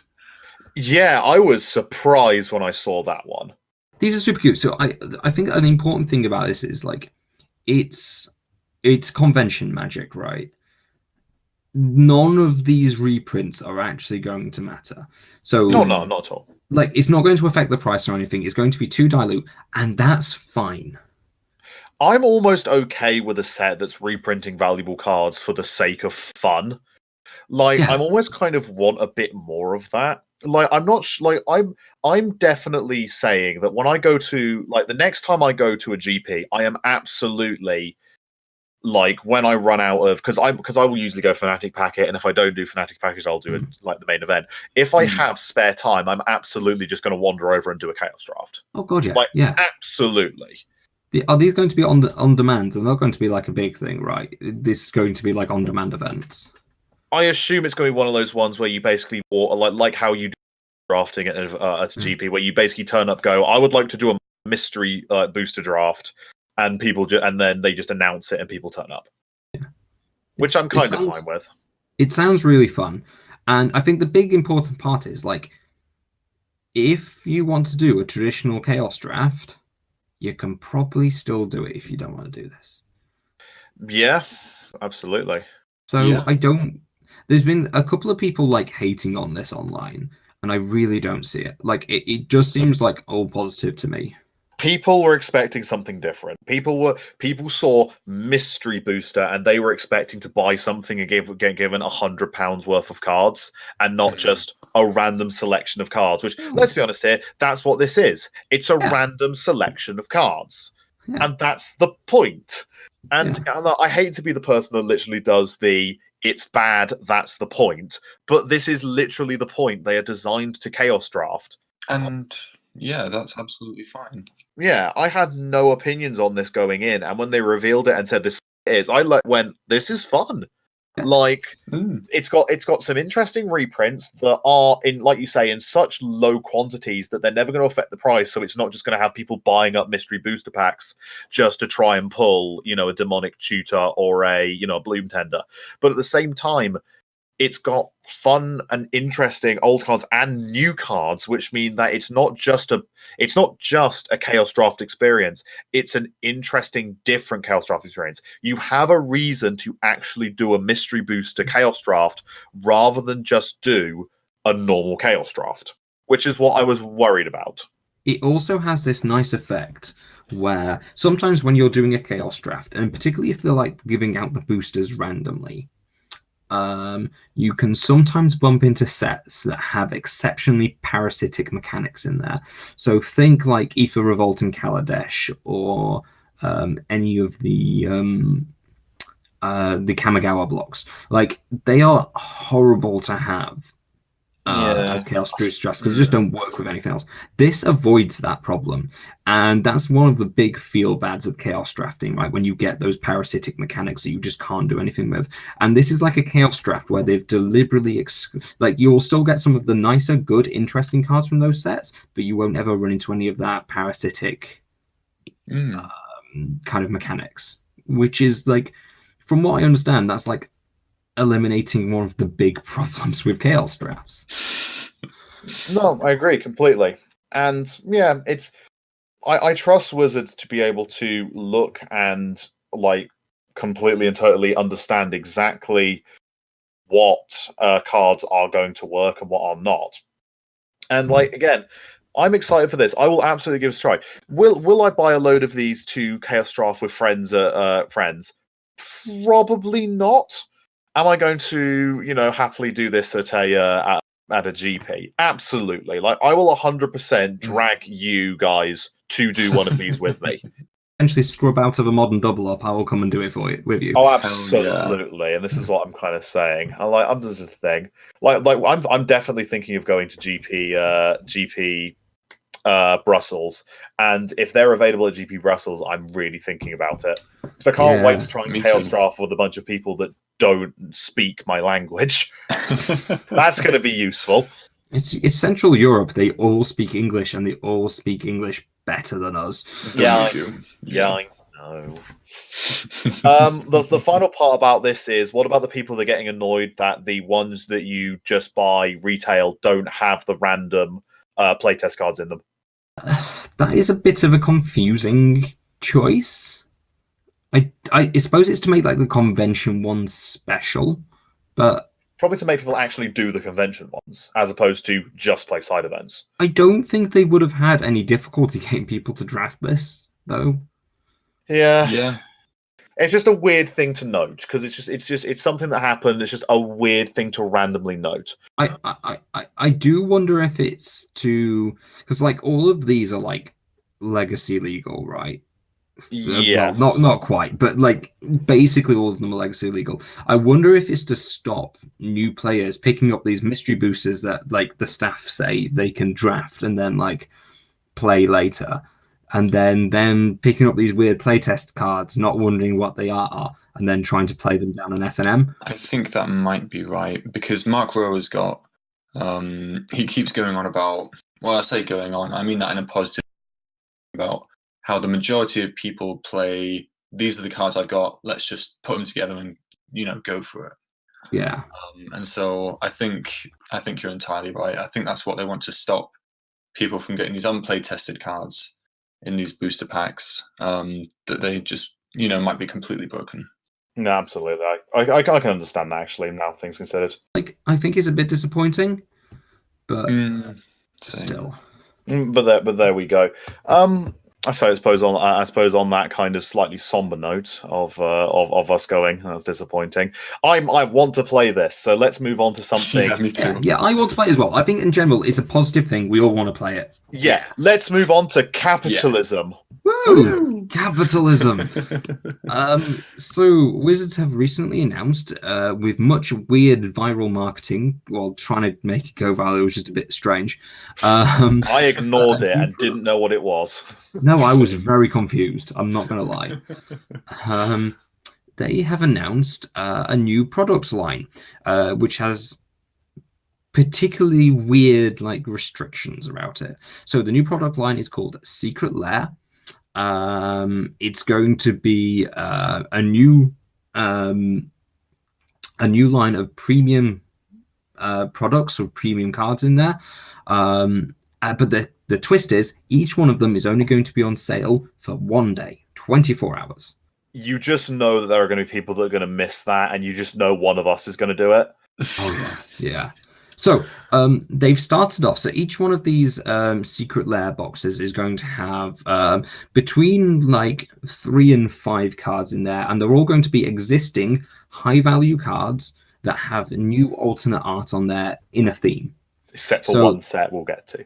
Yeah, I was surprised when I saw that one. These are super cute. So I think an important thing about this is like it's convention magic, right? None of these reprints are actually going to matter. So No, not at all. Like it's not going to affect the price or anything. It's going to be too dilute, and that's fine. I'm almost okay with a set that's reprinting valuable cards for the sake of fun. Like, Yeah. I'm almost kind of want a bit more of that. Like, I'm not like I'm definitely saying that when I go to like the next time I go to a GP, I am absolutely like when I run out of because I will usually go Fnatic Packet, and if I don't do Fnatic Package, I'll do it like the main event. If I have spare time, I'm absolutely just going to wander over and do a Chaos Draft. Oh god, yeah, Like, yeah. absolutely. Are these going to be on demand? They're not going to be like a big thing, right? This is going to be like on demand events. I assume it's going to be one of those ones where you basically like how you do drafting at a GP, where you basically turn up, go, I would like to do a mystery booster draft, and people and then they just announce it and people turn up. Yeah. Which I'm kind of fine with. It sounds really fun, and I think the big important part is like, if you want to do a traditional chaos draft, you can probably still do it if you don't want to do this. Yeah, absolutely. So Yeah. I don't. There's been a couple of people like hating on this online, and I really don't see it. Like it just seems like all positive to me. People were expecting something different. People saw mystery booster and they were expecting to buy something and get given £100 worth of cards and not just a random selection of cards. Which, let's be honest here, that's what this is. It's a random selection of cards, and that's the point. And I hate to be the person that literally does the "it's bad, that's the point," but this is literally the point. They are designed to chaos draft, and yeah, that's absolutely fine. Yeah, I had no opinions on this going in, and when they revealed it and said this is, I went, "This is fun." Like, it's got some interesting reprints that are in, like you say, in such low quantities that they're never going to affect the price. So it's not just going to have people buying up mystery booster packs just to try and pull, a demonic tutor or a bloom tender. But at the same time, it's got fun and interesting old cards and new cards, which mean that it's not just a chaos draft experience. It's an interesting, different chaos draft experience. You have a reason to actually do a mystery booster chaos draft rather than just do a normal chaos draft, which is what I was worried about. It also has this nice effect where sometimes when you're doing a chaos draft, and particularly if they're like giving out the boosters randomly, you can sometimes bump into sets that have exceptionally parasitic mechanics in there. So think like Ether Revolt and Kaladesh, or any of the Kamigawa blocks. Like, they are horrible to have as chaos draft because they just don't work with anything else. This avoids that problem, and that's one of the big feel bads of chaos drafting, right? When you get those parasitic mechanics that you just can't do anything with. And this is like a chaos draft where they've deliberately like, you'll still get some of the nicer, good, interesting cards from those sets, but you won't ever run into any of that parasitic kind of mechanics, which is like, from what I understand, that's like eliminating one of the big problems with chaos drafts. No, I agree completely. And yeah, I trust Wizards to be able to look and like completely and totally understand exactly what cards are going to work and what are not. And like again, I'm excited for this. I will absolutely give it a try. Will I buy a load of these to Chaos Draft with friends? Friends, probably not. Am I going to, happily do this at a GP? Absolutely. Like I will 100% drag you guys to do one of these with me. Eventually scrub out of a modern double up, I will come and do it with you. Oh, absolutely. And this is what I'm kind of saying. I'm just a thing. I'm definitely thinking of going to GP Brussels, and if they're available at GP Brussels, I'm really thinking about it because I can't wait to try and Chaos Draft with a bunch of people that don't speak my language. That's going to be useful. It's Central Europe. They all speak English, and they all speak English better than us. Yeah, I know. The final part about this is, what about the people that are getting annoyed that the ones that you just buy retail don't have the random playtest cards in them? That is a bit of a confusing choice. I suppose it's to make like the convention ones special, but probably to make people actually do the convention ones as opposed to just play side events. I don't think they would have had any difficulty getting people to draft this, though. Yeah. It's just a weird thing to note because it's something that happened. It's just a weird thing to randomly note. I do wonder if it's because like all of these are like legacy legal, right? Yes. Well, not quite, but like basically all of them are legacy legal. I wonder if it's to stop new players picking up these mystery boosters that like the staff say they can draft and then like play later. And then them picking up these weird playtest cards, not wondering what they are, and then trying to play them down on FNM. I think that might be right, because Mark Rowe has got... he keeps going on about... Well, I say going on, I mean that in a positive about how the majority of people play, these are the cards I've got, let's just put them together and, go for it. Yeah. And so I think you're entirely right. I think that's what they want to stop people from getting these unplayed tested cards in these booster packs that they just, might be completely broken. No, absolutely. I can understand that, actually, now things considered. Like, I think it's a bit disappointing, but still. But there we go. I suppose on that kind of slightly somber note of us going, that's disappointing. I want to play this, so let's move on to something. Yeah, me too. Yeah, I want to play it as well. I think in general it's a positive thing. We all want to play it. Yeah, let's move on to capitalism. Yeah. Woo! Capitalism. So Wizards have recently announced, with much weird viral marketing, while trying to make it go viral, which is a bit strange. I ignored it and didn't know what it was. No, I was very confused. I'm not going to lie. They have announced a new products line, which has particularly weird restrictions about it. So the new product line is called Secret Lair. It's going to be a new line of premium products or premium cards in there. But the twist is each one of them is only going to be on sale for 1 day, 24 hours. You just know that there are going to be people that are going to miss that, and you just know one of us is going to do it. Oh, yeah. So they've started off. So each one of these Secret Lair boxes is going to have between 3 and 5 cards in there, and they're all going to be existing high-value cards that have new alternate art on there in a theme. Except for one set we'll get to.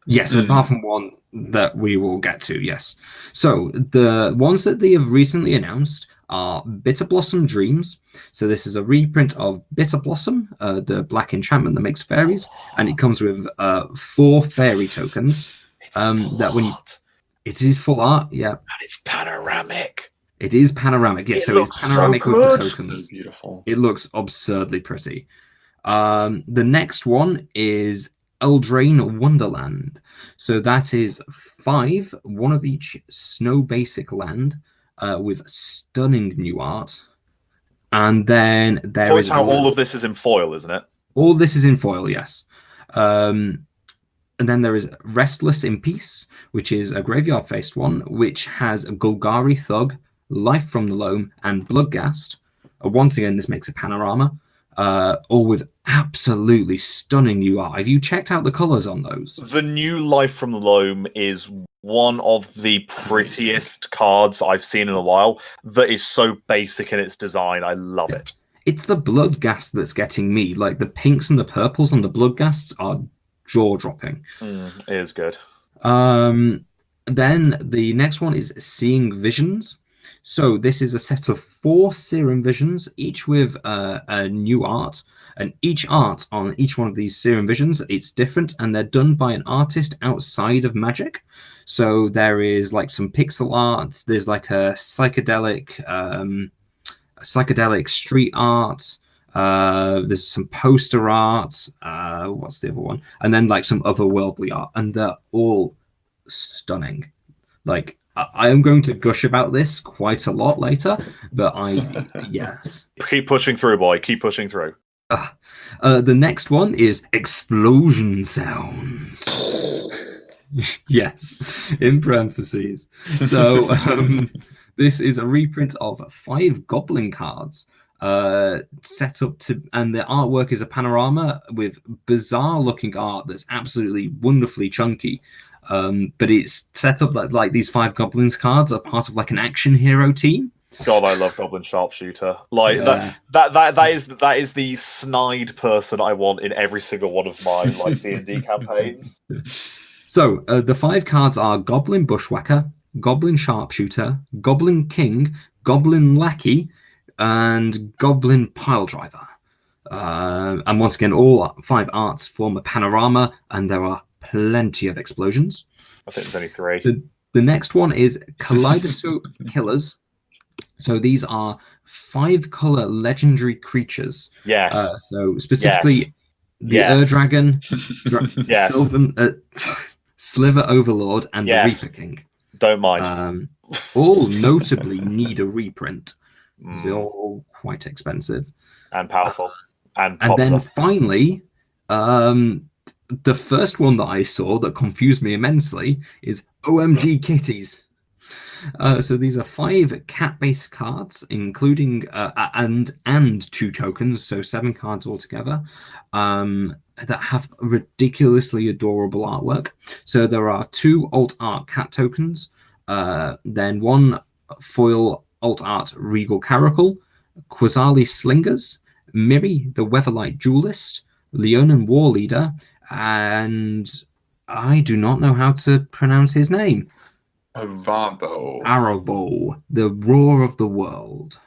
Yes, apart from one that we will get to, yes. So the ones that they have recently announced are Bitter Blossom Dreams. So this is a reprint of Bitter Blossom, the black enchantment that makes fairies, and it comes with 4 fairy tokens. It is full art, yeah. And it's panoramic. It is panoramic, yes. So it's panoramic with the tokens. So beautiful. It looks absurdly pretty. The next one is Eldraine Wonderland. So that is 5, one of each snow basic land, with stunning new art. And then there is all of this is in foil, isn't it? All this is in foil, yes. And then there is Restless in Peace, which is a graveyard-faced one, which has a Golgari Thug, Life from the Loam, and Bloodgast. Once again, this makes a panorama, all with absolutely stunning new art. Have you checked out the colours on those? The new Life from the Loam is one of the prettiest cards I've seen in a while. That is so basic in its design. I love it. It's the Bloodgast that's getting me. Like the pinks and the purples on the Bloodgasts are jaw-dropping. It is good. Then the next one is Seeing Visions. So this is a set of 4 Serum Visions, each with a new art. And each art on each one of these Serum Visions, it's different, and they're done by an artist outside of Magic. So there is like some pixel art. There's like a psychedelic street art. There's some poster art. What's the other one? And then like some otherworldly art, and they're all stunning. Like I am going to gush about this quite a lot later, but yes. Keep pushing through, boy. Keep pushing through. The next one is Explosion Sounds. Yes, in parentheses. So this is a reprint of 5 Goblin cards set up to, and the artwork is a panorama with bizarre looking art that's absolutely wonderfully chunky. But it's set up like these 5 Goblins cards are part of like an action hero team. God, I love Goblin Sharpshooter. Like that is the snide person I want in every single one of my like D&D campaigns. So the 5 cards are Goblin Bushwhacker, Goblin Sharpshooter, Goblin King, Goblin Lackey, and Goblin Piledriver. And once again, all 5 arts form a panorama, and there are plenty of explosions. I think there's only 3. The next one is Kaleidoscope Killers. So these are 5 color legendary creatures. Yes. So specifically, the Ur-Dragon, Sliver Overlord, and the Reaper King. Don't mind. All notably need a reprint. They're all quite expensive. And powerful. And then finally, the first one that I saw that confused me immensely is OMG Kitties. So these are 5 cat-based cards, including and 2 tokens, so 7 cards altogether, that have ridiculously adorable artwork. So there are 2 alt art cat tokens, then 1 foil alt art Regal Caracal, Quasali Slingers, Miri the Weatherlight Duelist, Leonin War Leader, and I do not know how to pronounce his name. Arabo, the Roar of the World.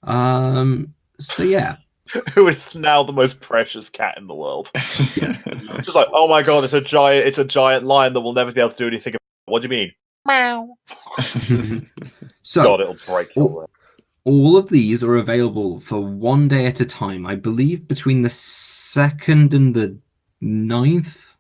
So yeah. Who is now the most precious cat in the world? Just like, oh my god, it's a giant lion that will never be able to do anything about it. What do you mean? Meow. So God, it'll break your leg. All of these are available for 1 day at a time. I believe between the 2nd and the 9th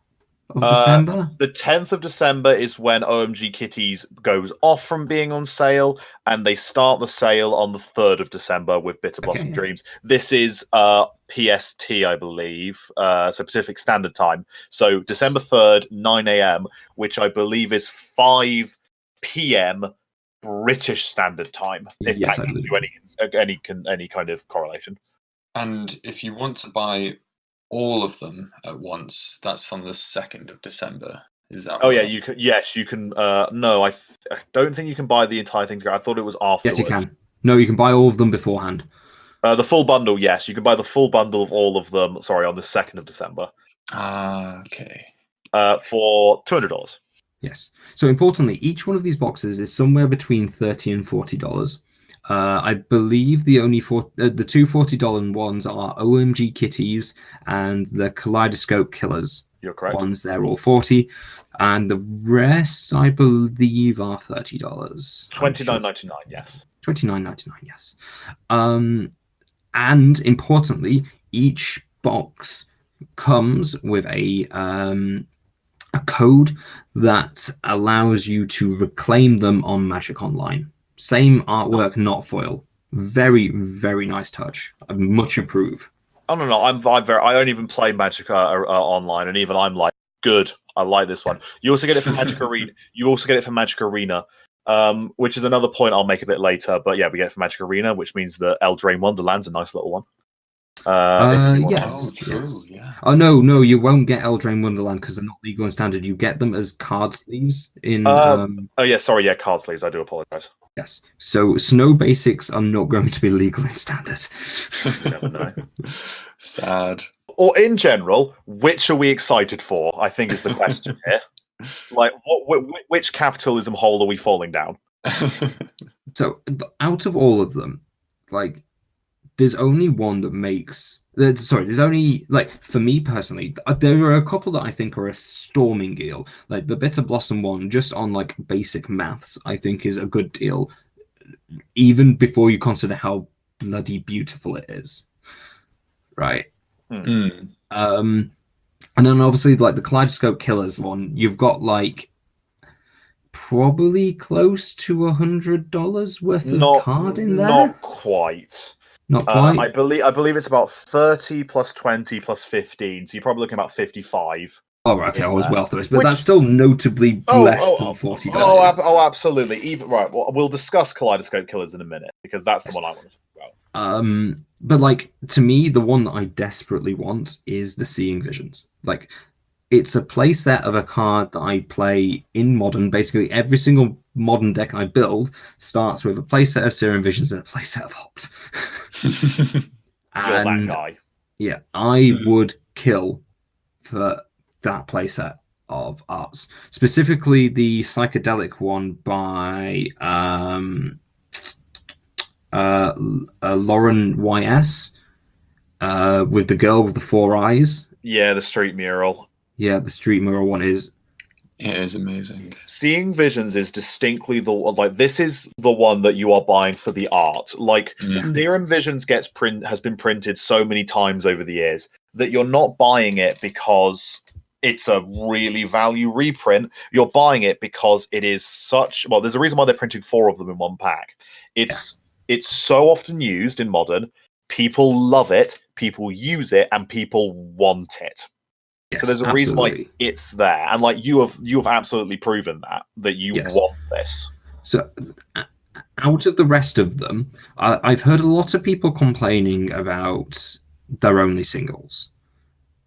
of December? The 10th of December is when OMG Kitties goes off from being on sale, and they start the sale on the 3rd of December with Bitter Blossom Dreams. This is PST, I believe, so Pacific Standard Time. So December 3rd, 9 a.m., which I believe is 5 p.m. British Standard Time, if that gives you any kind of correlation. And if you want to buy all of them at once, that's on the 2nd of December. Is that? Oh, yeah, you can. Yes, you can. No, I don't think you can buy the entire thing together. I thought it was afterwards. Yes, you can. No, you can buy all of them beforehand. The full bundle, yes, you can buy the full bundle of all of them. Sorry, on the 2nd of December. Okay. For $200. Yes. So importantly, each one of these boxes is somewhere between $30 and $40. I believe the two $40 ones are OMG Kitties and the Kaleidoscope Killers. You're correct. Ones, they're all $40, and the rest, I believe, are $30. $29.99, yes. $29.99, yes. And importantly, each box comes with a code that allows you to reclaim them on Magic Online. Same artwork, not foil. Very, very nice touch. I much approve. Oh no, I don't even play Magic online, and even I'm like, good. I like this one. You also get it for Magic Arena. You also get it for Magic Arena, which is another point I'll make a bit later. But yeah, we get it for Magic Arena, which means that Eldraine Wonderland's a nice little one. Yes. true. Yes. Yeah. Oh no, you won't get Eldraine Wonderland because they're not legal and standard. You get them as card sleeves in. Oh yeah, sorry, yeah, card sleeves. I do apologize. Yes. So snow basics are not going to be legal in standard. Never know. Sad. Or in general, which are we excited for? I think is the question here. Like, which capitalism hole are we falling down? So out of all of them, like, there's only one that makes. There's only, like, for me personally, there are a couple that I think are a storming deal. Like the Bitter Blossom one, just on like basic maths, I think is a good deal, even before you consider how bloody beautiful it is. Right. Mm. And then obviously, like the Kaleidoscope Killers one, you've got like probably close to $100 worth of card in there. Not quite. Not quite. I believe it's about 30 plus 20 plus 15. So you're probably looking about 55. Oh, right, okay, I was well off the list, but that's still notably less than $40. Oh, absolutely. Even right. Well, we'll discuss Kaleidoscope Killers in a minute because that's the one I want to talk about. But like, to me, the one that I desperately want is the Seeing Visions. Like, it's a playset of a card that I play in Modern. Basically, every single Modern deck I build starts with a playset of Seeing Visions and a playset of Opt. You're that guy. Yeah, I would kill for that playset of arts. Specifically, the psychedelic one by Lauren YS with the girl with the 4 eyes. Yeah, the street mural. Yeah, the street mural one is. It is amazing. Seeing Visions is distinctly this is the one that you are buying for the art. Like Seeing Visions has been printed so many times over the years that you're not buying it because it's a really value reprint. You're buying it because it is such. Well, there's a reason why they're printing 4 of them in one pack. It's so often used in Modern. People love it. People use it, and people want it. Yes, so there's a reason why it's there, and like you have absolutely proven that you want this. So, out of the rest of them, I've heard a lot of people complaining about they're only singles,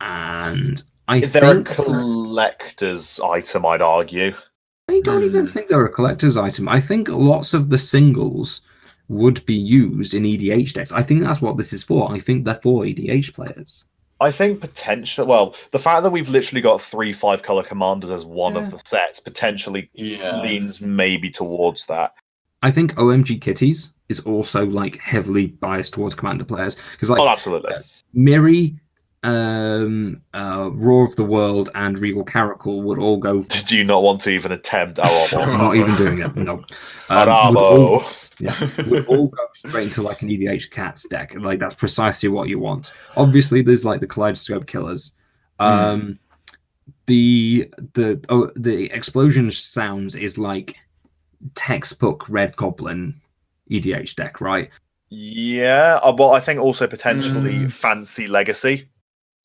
and they're a collector's item. I'd argue. I don't even think they're a collector's item. I think lots of the singles would be used in EDH decks. I think that's what this is for. I think they're for EDH players. I think potentially, well, the fact that we've literally got 3 5-color commanders as one of the sets potentially leans maybe towards that. I think OMG Kitties is also like heavily biased towards commander players because, like, absolutely, Miri, Roar of the World, and Regal Caracal would all go. Did you not want to even attempt Arabo? I'm not even doing it. No. Would all go straight into like an EDH Cats deck. Like, that's precisely what you want. Obviously, there's like the Kaleidoscope Killers. The Explosion Sounds is like textbook Red Goblin EDH deck, right? Yeah. Well, I think also potentially Fancy Legacy.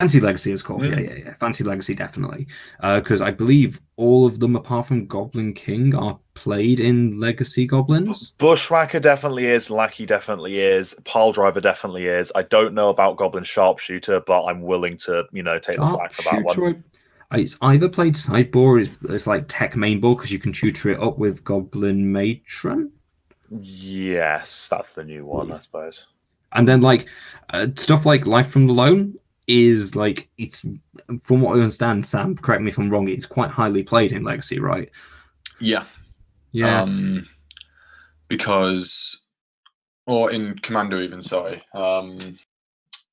Fancy Legacy is called, yeah. Fancy Legacy, definitely. Because I believe all of them, apart from Goblin King, are played in Legacy Goblins. Bushwhacker definitely is. Lackey definitely is. Pile Driver definitely is. I don't know about Goblin Sharpshooter, but I'm willing to, take the flag for that one. It's either played sideboard, it's like tech main board, because you can tutor it up with Goblin Matron. Yes, that's the new one, I suppose. And then, like, stuff like Life from the Loam is like, it's, from what I understand, Sam, correct me if I'm wrong, it's quite highly played in Legacy, right? Yeah. Because, or in Commander even, sorry.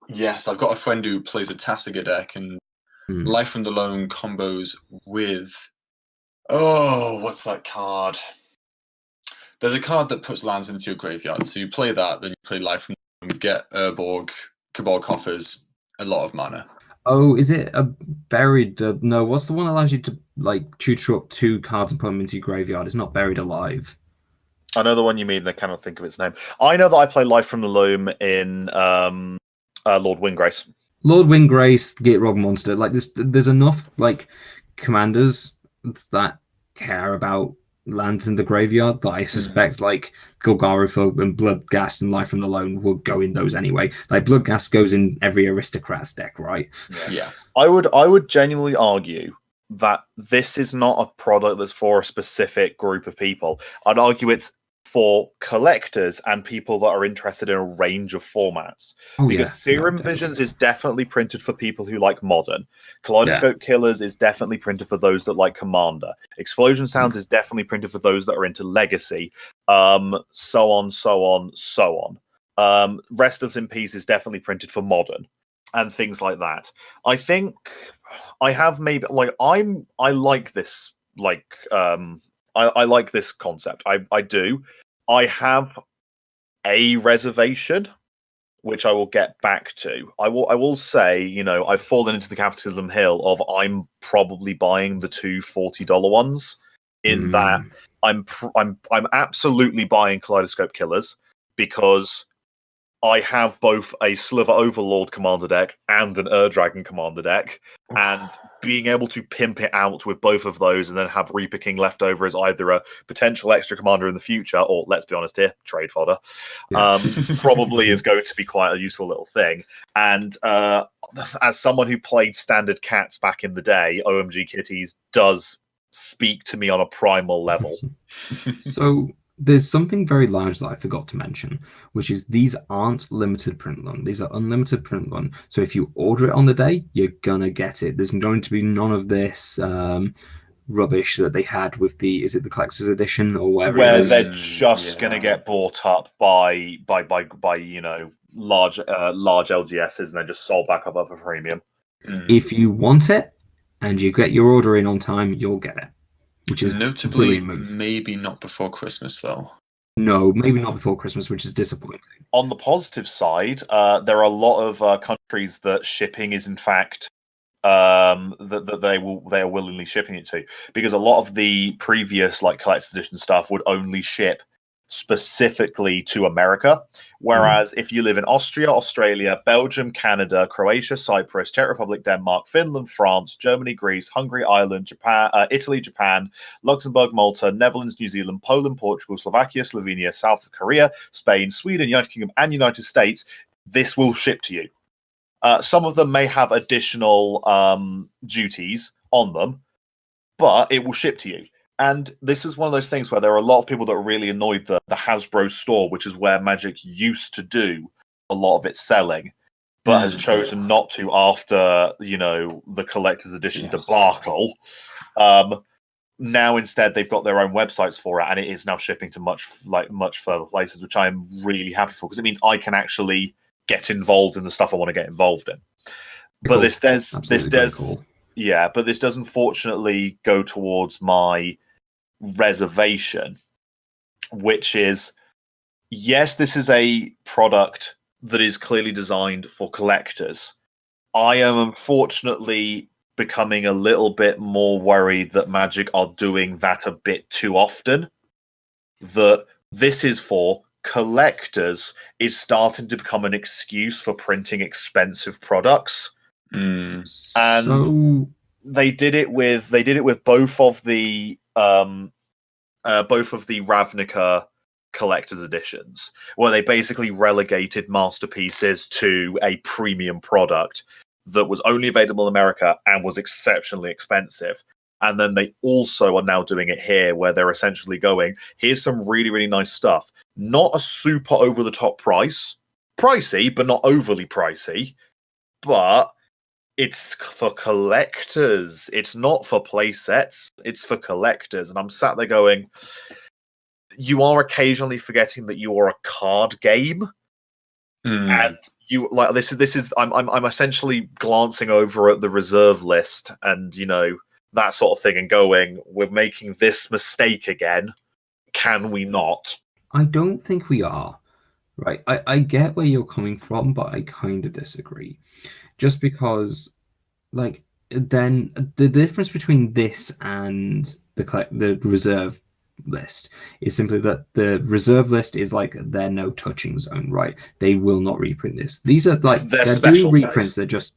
Yes, I've got a friend who plays a Tasiga deck, and Life from the Loam combos with, what's that card? There's a card that puts lands into your graveyard, so you play that, then you play Life from the Loam, get Urborg, Cabal Coffers, a lot of mana. Oh, is it a Buried? No, what's the one that allows you to like tutor up 2 cards and put them into your graveyard? It's not Buried Alive. I know the one you mean, and I cannot think of its name. I know that I play Life from the Loam in Lord Windgrace. Lord Windgrace, Gitrog Monster. Like, there's enough like commanders that care about lands in the graveyard that I suspect like Golgari and Bloodghast and Life from the Loam will go in those anyway. Like Bloodghast goes in every aristocrat's deck, right? Yeah. I would genuinely argue that this is not a product that's for a specific group of people. I'd argue it's for collectors and people that are interested in a range of formats. Because Serum Visions is definitely printed for people who like Modern. Kaleidoscope Killers is definitely printed for those that like Commander. Explosion Sounds is definitely printed for those that are into Legacy. So on, so on, so on. Rest of in Peace is definitely printed for Modern. And things like that. I think I have maybe like I like this I like this concept. I do. I have a reservation, which I will get back to. I will say, you know, I've fallen into the capitalism hill of I'm probably buying the two $40 ones. In that I'm absolutely buying Kaleidoscope Killers because I have both a Sliver Overlord commander deck and an Dragon commander deck, and being able to pimp it out with both of those and then have Reaper King left over as either a potential extra commander in the future, or let's be honest here, trade fodder, probably is going to be quite a useful little thing. And as someone who played standard cats back in the day, OMG Kitties does speak to me on a primal level. So there's something very large that I forgot to mention, which is these aren't limited print run. These are unlimited print run. So if you order it on the day, you're gonna get it. There's going to be none of this rubbish that they had with is it the collector's edition or whatever? Where they're just gonna get bought up by you know large LGSs and then just sold back up for premium. If you want it and you get your order in on time, you'll get it. Which is notably maybe not before Christmas, though. No, maybe not before Christmas, which is disappointing. On the positive side, there are a lot of countries that shipping is in fact that they are willingly shipping it to, because a lot of the previous like collector's edition stuff would only ship specifically to America, whereas if you live in Austria, Australia, Belgium, Canada, Croatia, Cyprus, Czech Republic, Denmark, Finland, France, Germany, Greece, Hungary, Ireland, Japan, Italy, Japan, Luxembourg, Malta, Netherlands, New Zealand, Poland, Portugal, Slovakia, Slovenia, South Korea, Spain, Sweden, United Kingdom, and United States, this will ship to you. Some of them may have additional duties on them, but it will ship to you. And this is one of those things where there are a lot of people that are really annoyed that the Hasbro store, which is where Magic used to do a lot of its selling, but has chosen not to after, you know, the collector's edition debacle. Now instead they've got their own websites for it, and it is now shipping to much further places, which I am really happy for, because it means I can actually get involved in the stuff I want to get involved in. But this does unfortunately go towards my reservation, which is, yes, this is a product that is clearly designed for collectors. I am unfortunately becoming a little bit more worried that Magic are doing that a bit too often. That this is for collectors is starting to become an excuse for printing expensive products. And they did it with both of the Ravnica collector's editions, where they basically relegated masterpieces to a premium product that was only available in America and was exceptionally expensive. And then they also are now doing it here, where they're essentially going, here's some really, really nice stuff. Not a super over-the-top price. Pricey, but not overly pricey. But it's for collectors. It's not for play sets. It's for collectors. And I'm sat there going, you are occasionally forgetting that you are a card game. And you like this is I'm essentially glancing over at the reserve list and, you know, that sort of thing, and going, we're making this mistake again. Can we not? I don't think we are. Right. I get where you're coming from, but I kind of disagree. Just because, like, then the difference between this and the reserve list is simply that the reserve list is like their no touching zone, right? They will not reprint this. These are like they're doing reprints. They're just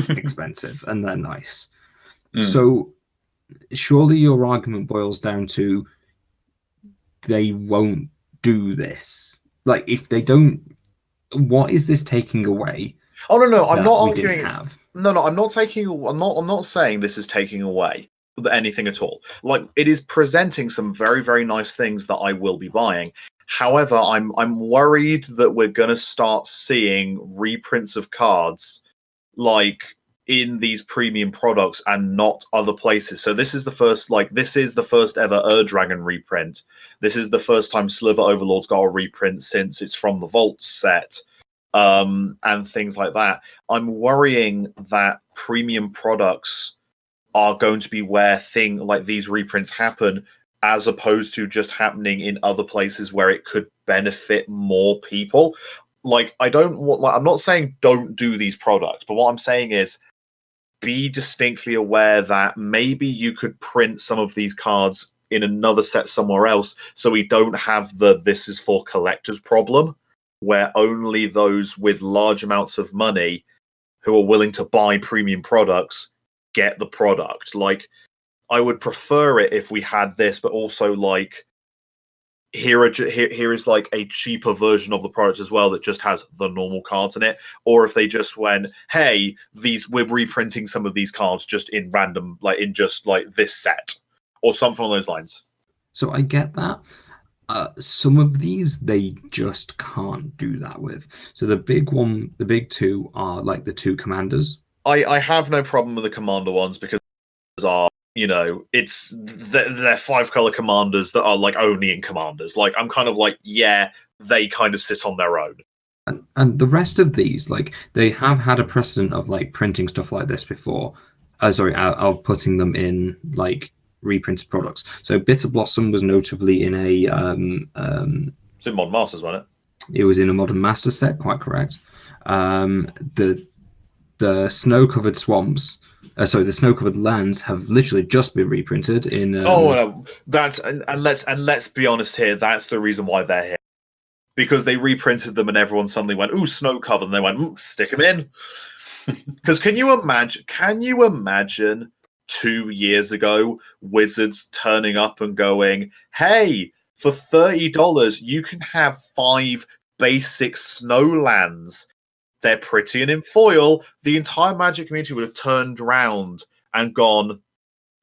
expensive and they're nice. So surely your argument boils down to they won't do this. Like, if they don't, what is this taking away? Oh no, I'm not we arguing. didn't have. No, I'm not taking. I'm not saying this is taking away anything at all. Like, it is presenting some very, very nice things that I will be buying. However, I'm worried that we're going to start seeing reprints of cards like in these premium products and not other places. So this is the first ever Dragon reprint. This is the first time Sliver Overlord's got a reprint since it's from the Vault set. And things like that. I'm worrying that premium products are going to be where things like these reprints happen, as opposed to just happening in other places where it could benefit more people. Like, I'm not saying don't do these products, but what I'm saying is be distinctly aware that maybe you could print some of these cards in another set somewhere else, so we don't have the "this is for collectors" problem, where only those with large amounts of money who are willing to buy premium products get the product. Like, I would prefer it if we had this, but also like here is like a cheaper version of the product as well that just has the normal cards in it. Or if they just went, hey, we're reprinting some of these cards just in random, like in just like this set, or something along those lines. So I get that. Some of these they just can't do that with. So the big two are like the two commanders. I have no problem with the commander ones because are, it's they're 5-color commanders that are like only in commanders. Like, I'm kind of like, yeah, they kind of sit on their own. And the rest of these, like, they have had a precedent of like printing stuff like this before. Of putting them in like reprinted products. So Bitter Blossom was notably in a it's in Modern Masters, wasn't it? It was in a Modern Masters set, quite correct. The snow-covered swamps, the snow-covered lands have literally just been reprinted in. No, that's and let's be honest here. That's the reason why they're here, because they reprinted them and everyone suddenly went, "Ooh, snow-covered," and they went, "Stick them in." Because can you imagine 2 years ago Wizards turning up and going, "Hey, for $30, you can have 5 basic snowlands. They're pretty and in foil." The entire Magic community would have turned around and gone,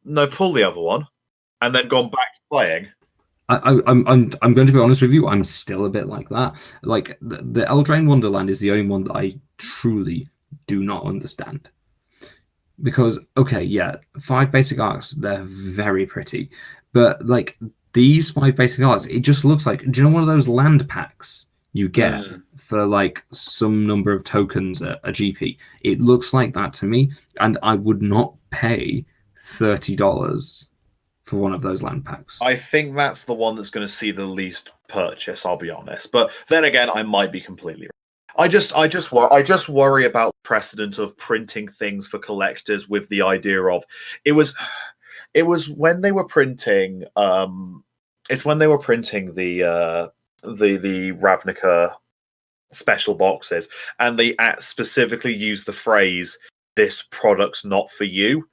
"No, pull the other one," and then gone back to playing. I'm going to be honest with you. I'm still a bit like that. Like the Eldraine Wonderland is the only one that I truly do not understand. Because, okay, yeah, 5 basic arcs, they're very pretty. But, like, these 5 basic arcs, it just looks like, do you know one of those land packs you get for, like, some number of tokens at a GP? It looks like that to me, and I would not pay $30 for one of those land packs. I think that's the one that's going to see the least purchase, I'll be honest. But then again, I might be completely wrong. I just worry about the precedent of printing things for collectors with the idea of it was when they were printing it's when they were printing the Ravnica special boxes, and they specifically used the phrase "this product's not for you."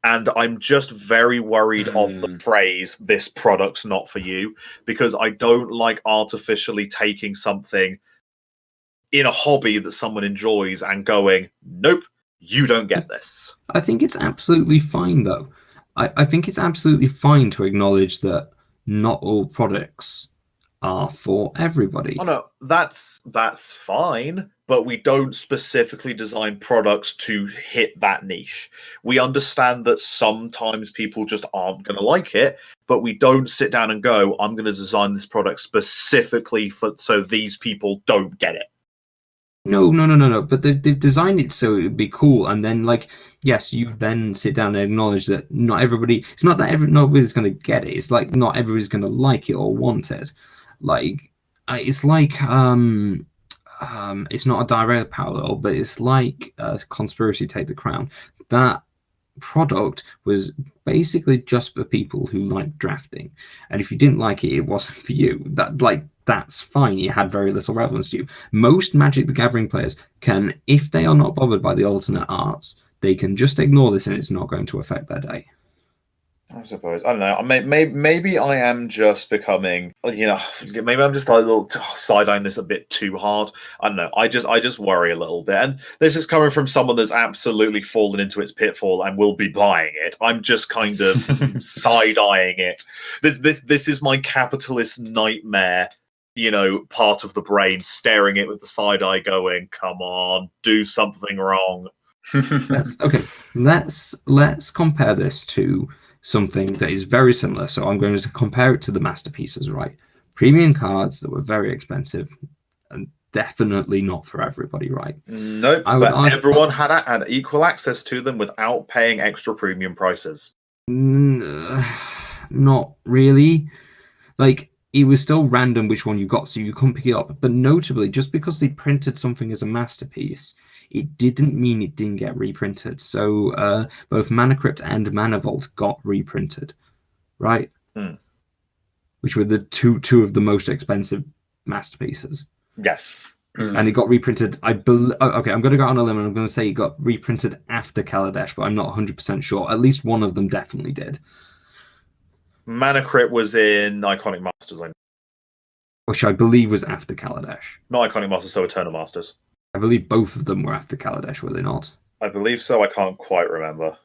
And I'm just very worried of the phrase "this product's not for you," because I don't like artificially taking something in a hobby that someone enjoys and going, "Nope, you don't get this." I think it's absolutely fine, though. I think it's absolutely fine to acknowledge that not all products are for everybody. Oh no, that's fine, but we don't specifically design products to hit that niche. We understand that sometimes people just aren't going to like it, but we don't sit down and go, "I'm going to design this product specifically so these people don't get it." No. But they've designed it so it would be cool, and then, like, yes, you then sit down and acknowledge that not everybody. It's not that nobody's going to get it. It's like not everybody's going to like it or want it. Like, it's like it's not a direct parallel, but it's like Conspiracy Take the Crown. That product was basically just for people who like drafting, and if you didn't like it, it wasn't for you. That's fine. It had very little relevance to you. Most Magic the Gathering players can, if they are not bothered by the alternate arts, they can just ignore this and it's not going to affect their day. I suppose. I don't know. Maybe I am just becoming, maybe I'm just a little side-eyeing this a bit too hard. I don't know. I just worry a little bit. And this is coming from someone that's absolutely fallen into its pitfall and will be buying it. I'm just kind of side-eyeing it. This is my capitalist nightmare, part of the brain staring it with the side eye going, come on, do something wrong. Okay, let's compare this to something that is very similar. So I'm going to compare it to the masterpieces, right? Premium cards that were very expensive and definitely not for everybody, right? Nope, but everyone had equal access to them without paying extra premium prices. Not really. Like, it was still random which one you got, so you couldn't pick it up. But notably, just because they printed something as a masterpiece, it didn't mean it didn't get reprinted. So both Mana Crypt and Mana Vault got reprinted, right? Which were the two of the most expensive masterpieces. Yes. And it got reprinted. Okay, I'm going to go on a limb and I'm going to say it got reprinted after Kaladesh, but I'm not 100% sure. At least one of them definitely did. Mana Crypt was in Iconic Masters, which I believe was after Kaladesh. Not Iconic Masters, so Eternal Masters. I believe both of them were after Kaladesh, were they not? I believe so. I can't quite remember.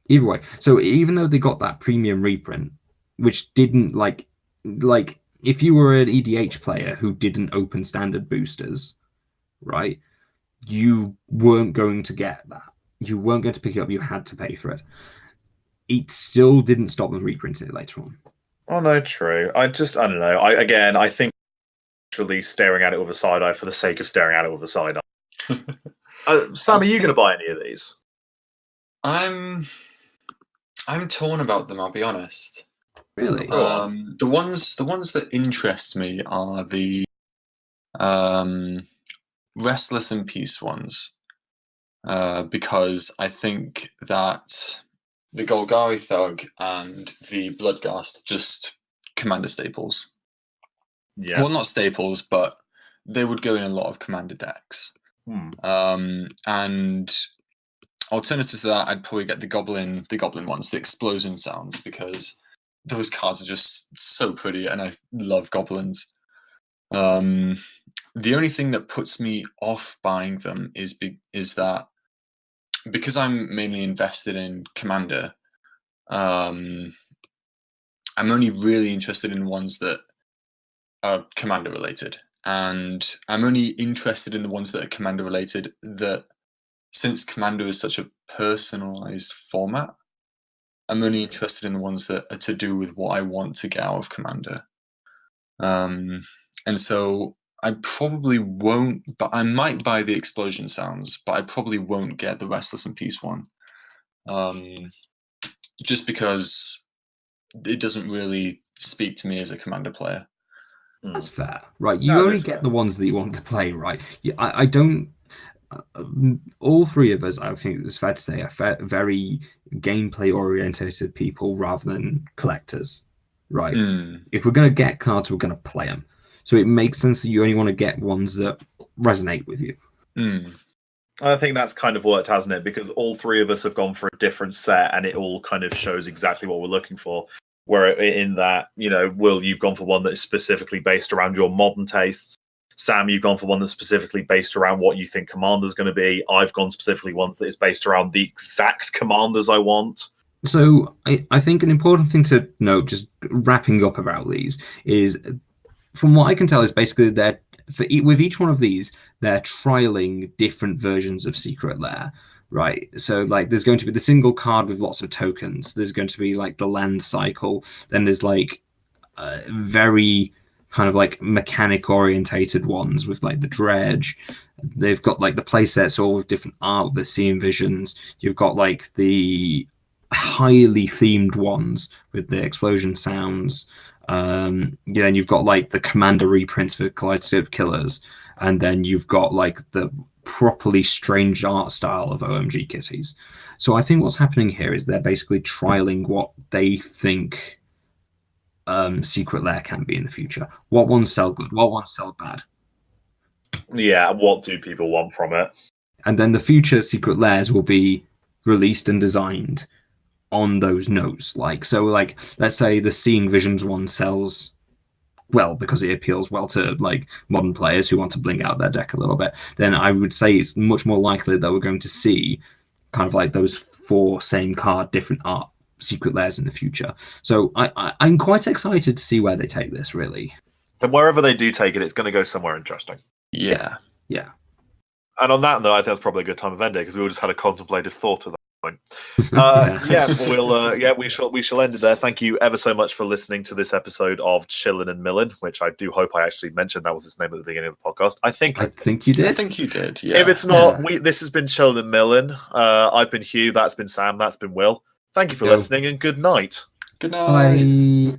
Either way, so even though they got that premium reprint, which didn't like if you were an EDH player who didn't open standard boosters, right, you weren't going to get that. You weren't going to pick it up. You had to pay for it. It still didn't stop them reprinting it later on. Oh no, true. I don't know. I think literally staring at it with a side eye for the sake of staring at it with a side eye. Sam, are you going to buy any of these? I'm torn about them. I'll be honest. Really? The ones that interest me are the Restless in Peace ones, because I think that the Golgari Thug and the Bloodghast just commander staples. Yeah. Well, not staples, but they would go in a lot of commander decks. And alternative to that, I'd probably get the goblin ones, the explosion sounds, because those cards are just so pretty, and I love goblins. The only thing that puts me off buying them is that because I'm mainly invested in Commander, I'm only really interested in ones that are Commander related, and I'm only interested in the ones that are Commander related. That since Commander is such a personalized format, I'm only interested in the ones that are to do with what I want to get out of Commander. And so I probably won't, but I might buy the explosion sounds, but I probably won't get the Restless in Peace one. Just because it doesn't really speak to me as a Commander player. That's fair, right? You only get the ones that you want to play, right? I don't. All three of us, I think it's fair to say, are very gameplay orientated people rather than collectors, right? If we're going to get cards, we're going to play them. So it makes sense that you only want to get ones that resonate with you. I think that's kind of worked, hasn't it? Because all three of us have gone for a different set, and it all kind of shows exactly what we're looking for. Where in that, Will, you've gone for one that is specifically based around your modern tastes. Sam, you've gone for one that's specifically based around what you think Commander's going to be. I've gone specifically one that is based around the exact Commanders I want. So I think an important thing to note, just wrapping up about these, is from what I can tell is basically that with each one of these, they're trialing different versions of Secret Lair. Right, so like there's going to be the single card with lots of tokens. There's going to be like the land cycle. Then there's like very kind of like mechanic orientated ones with like the dredge. They've got like the play sets all with different art with the Seeing Visions. You've got like the highly themed ones with the explosion sounds. Then you've got like the Commander reprints for Kaleidoscope Killers, and then you've got like the properly strange art style of OMG Kitties. So I think what's happening here is they're basically trialing what they think Secret Lair can be in the future. What ones sell good, what ones sell bad. Yeah, what do people want from it? And then the future Secret Lairs will be released and designed on those notes. Like let's say the Seeing Visions one sells well because it appeals well to like modern players who want to bling out their deck a little bit, then I would say it's much more likely that we're going to see kind of like those 4 same card, different art Secret Lairs in the future. So I'm quite excited to see where they take this, really. And wherever they do take it, it's going to go somewhere interesting. Yeah. And on that note, I think that's probably a good time of ending because we all just had a contemplative thought at that point. We shall end it there. Thank you ever so much for listening to this episode of Chillin and Millin, which I do hope I actually mentioned that was its name at the beginning of the podcast. I think you did. I think you did. Yeah. If it's not, this has been Chillin and Millin. I've been Hugh. That's been Sam. That's been Will. Thank you for listening, and good night. Good night. Bye.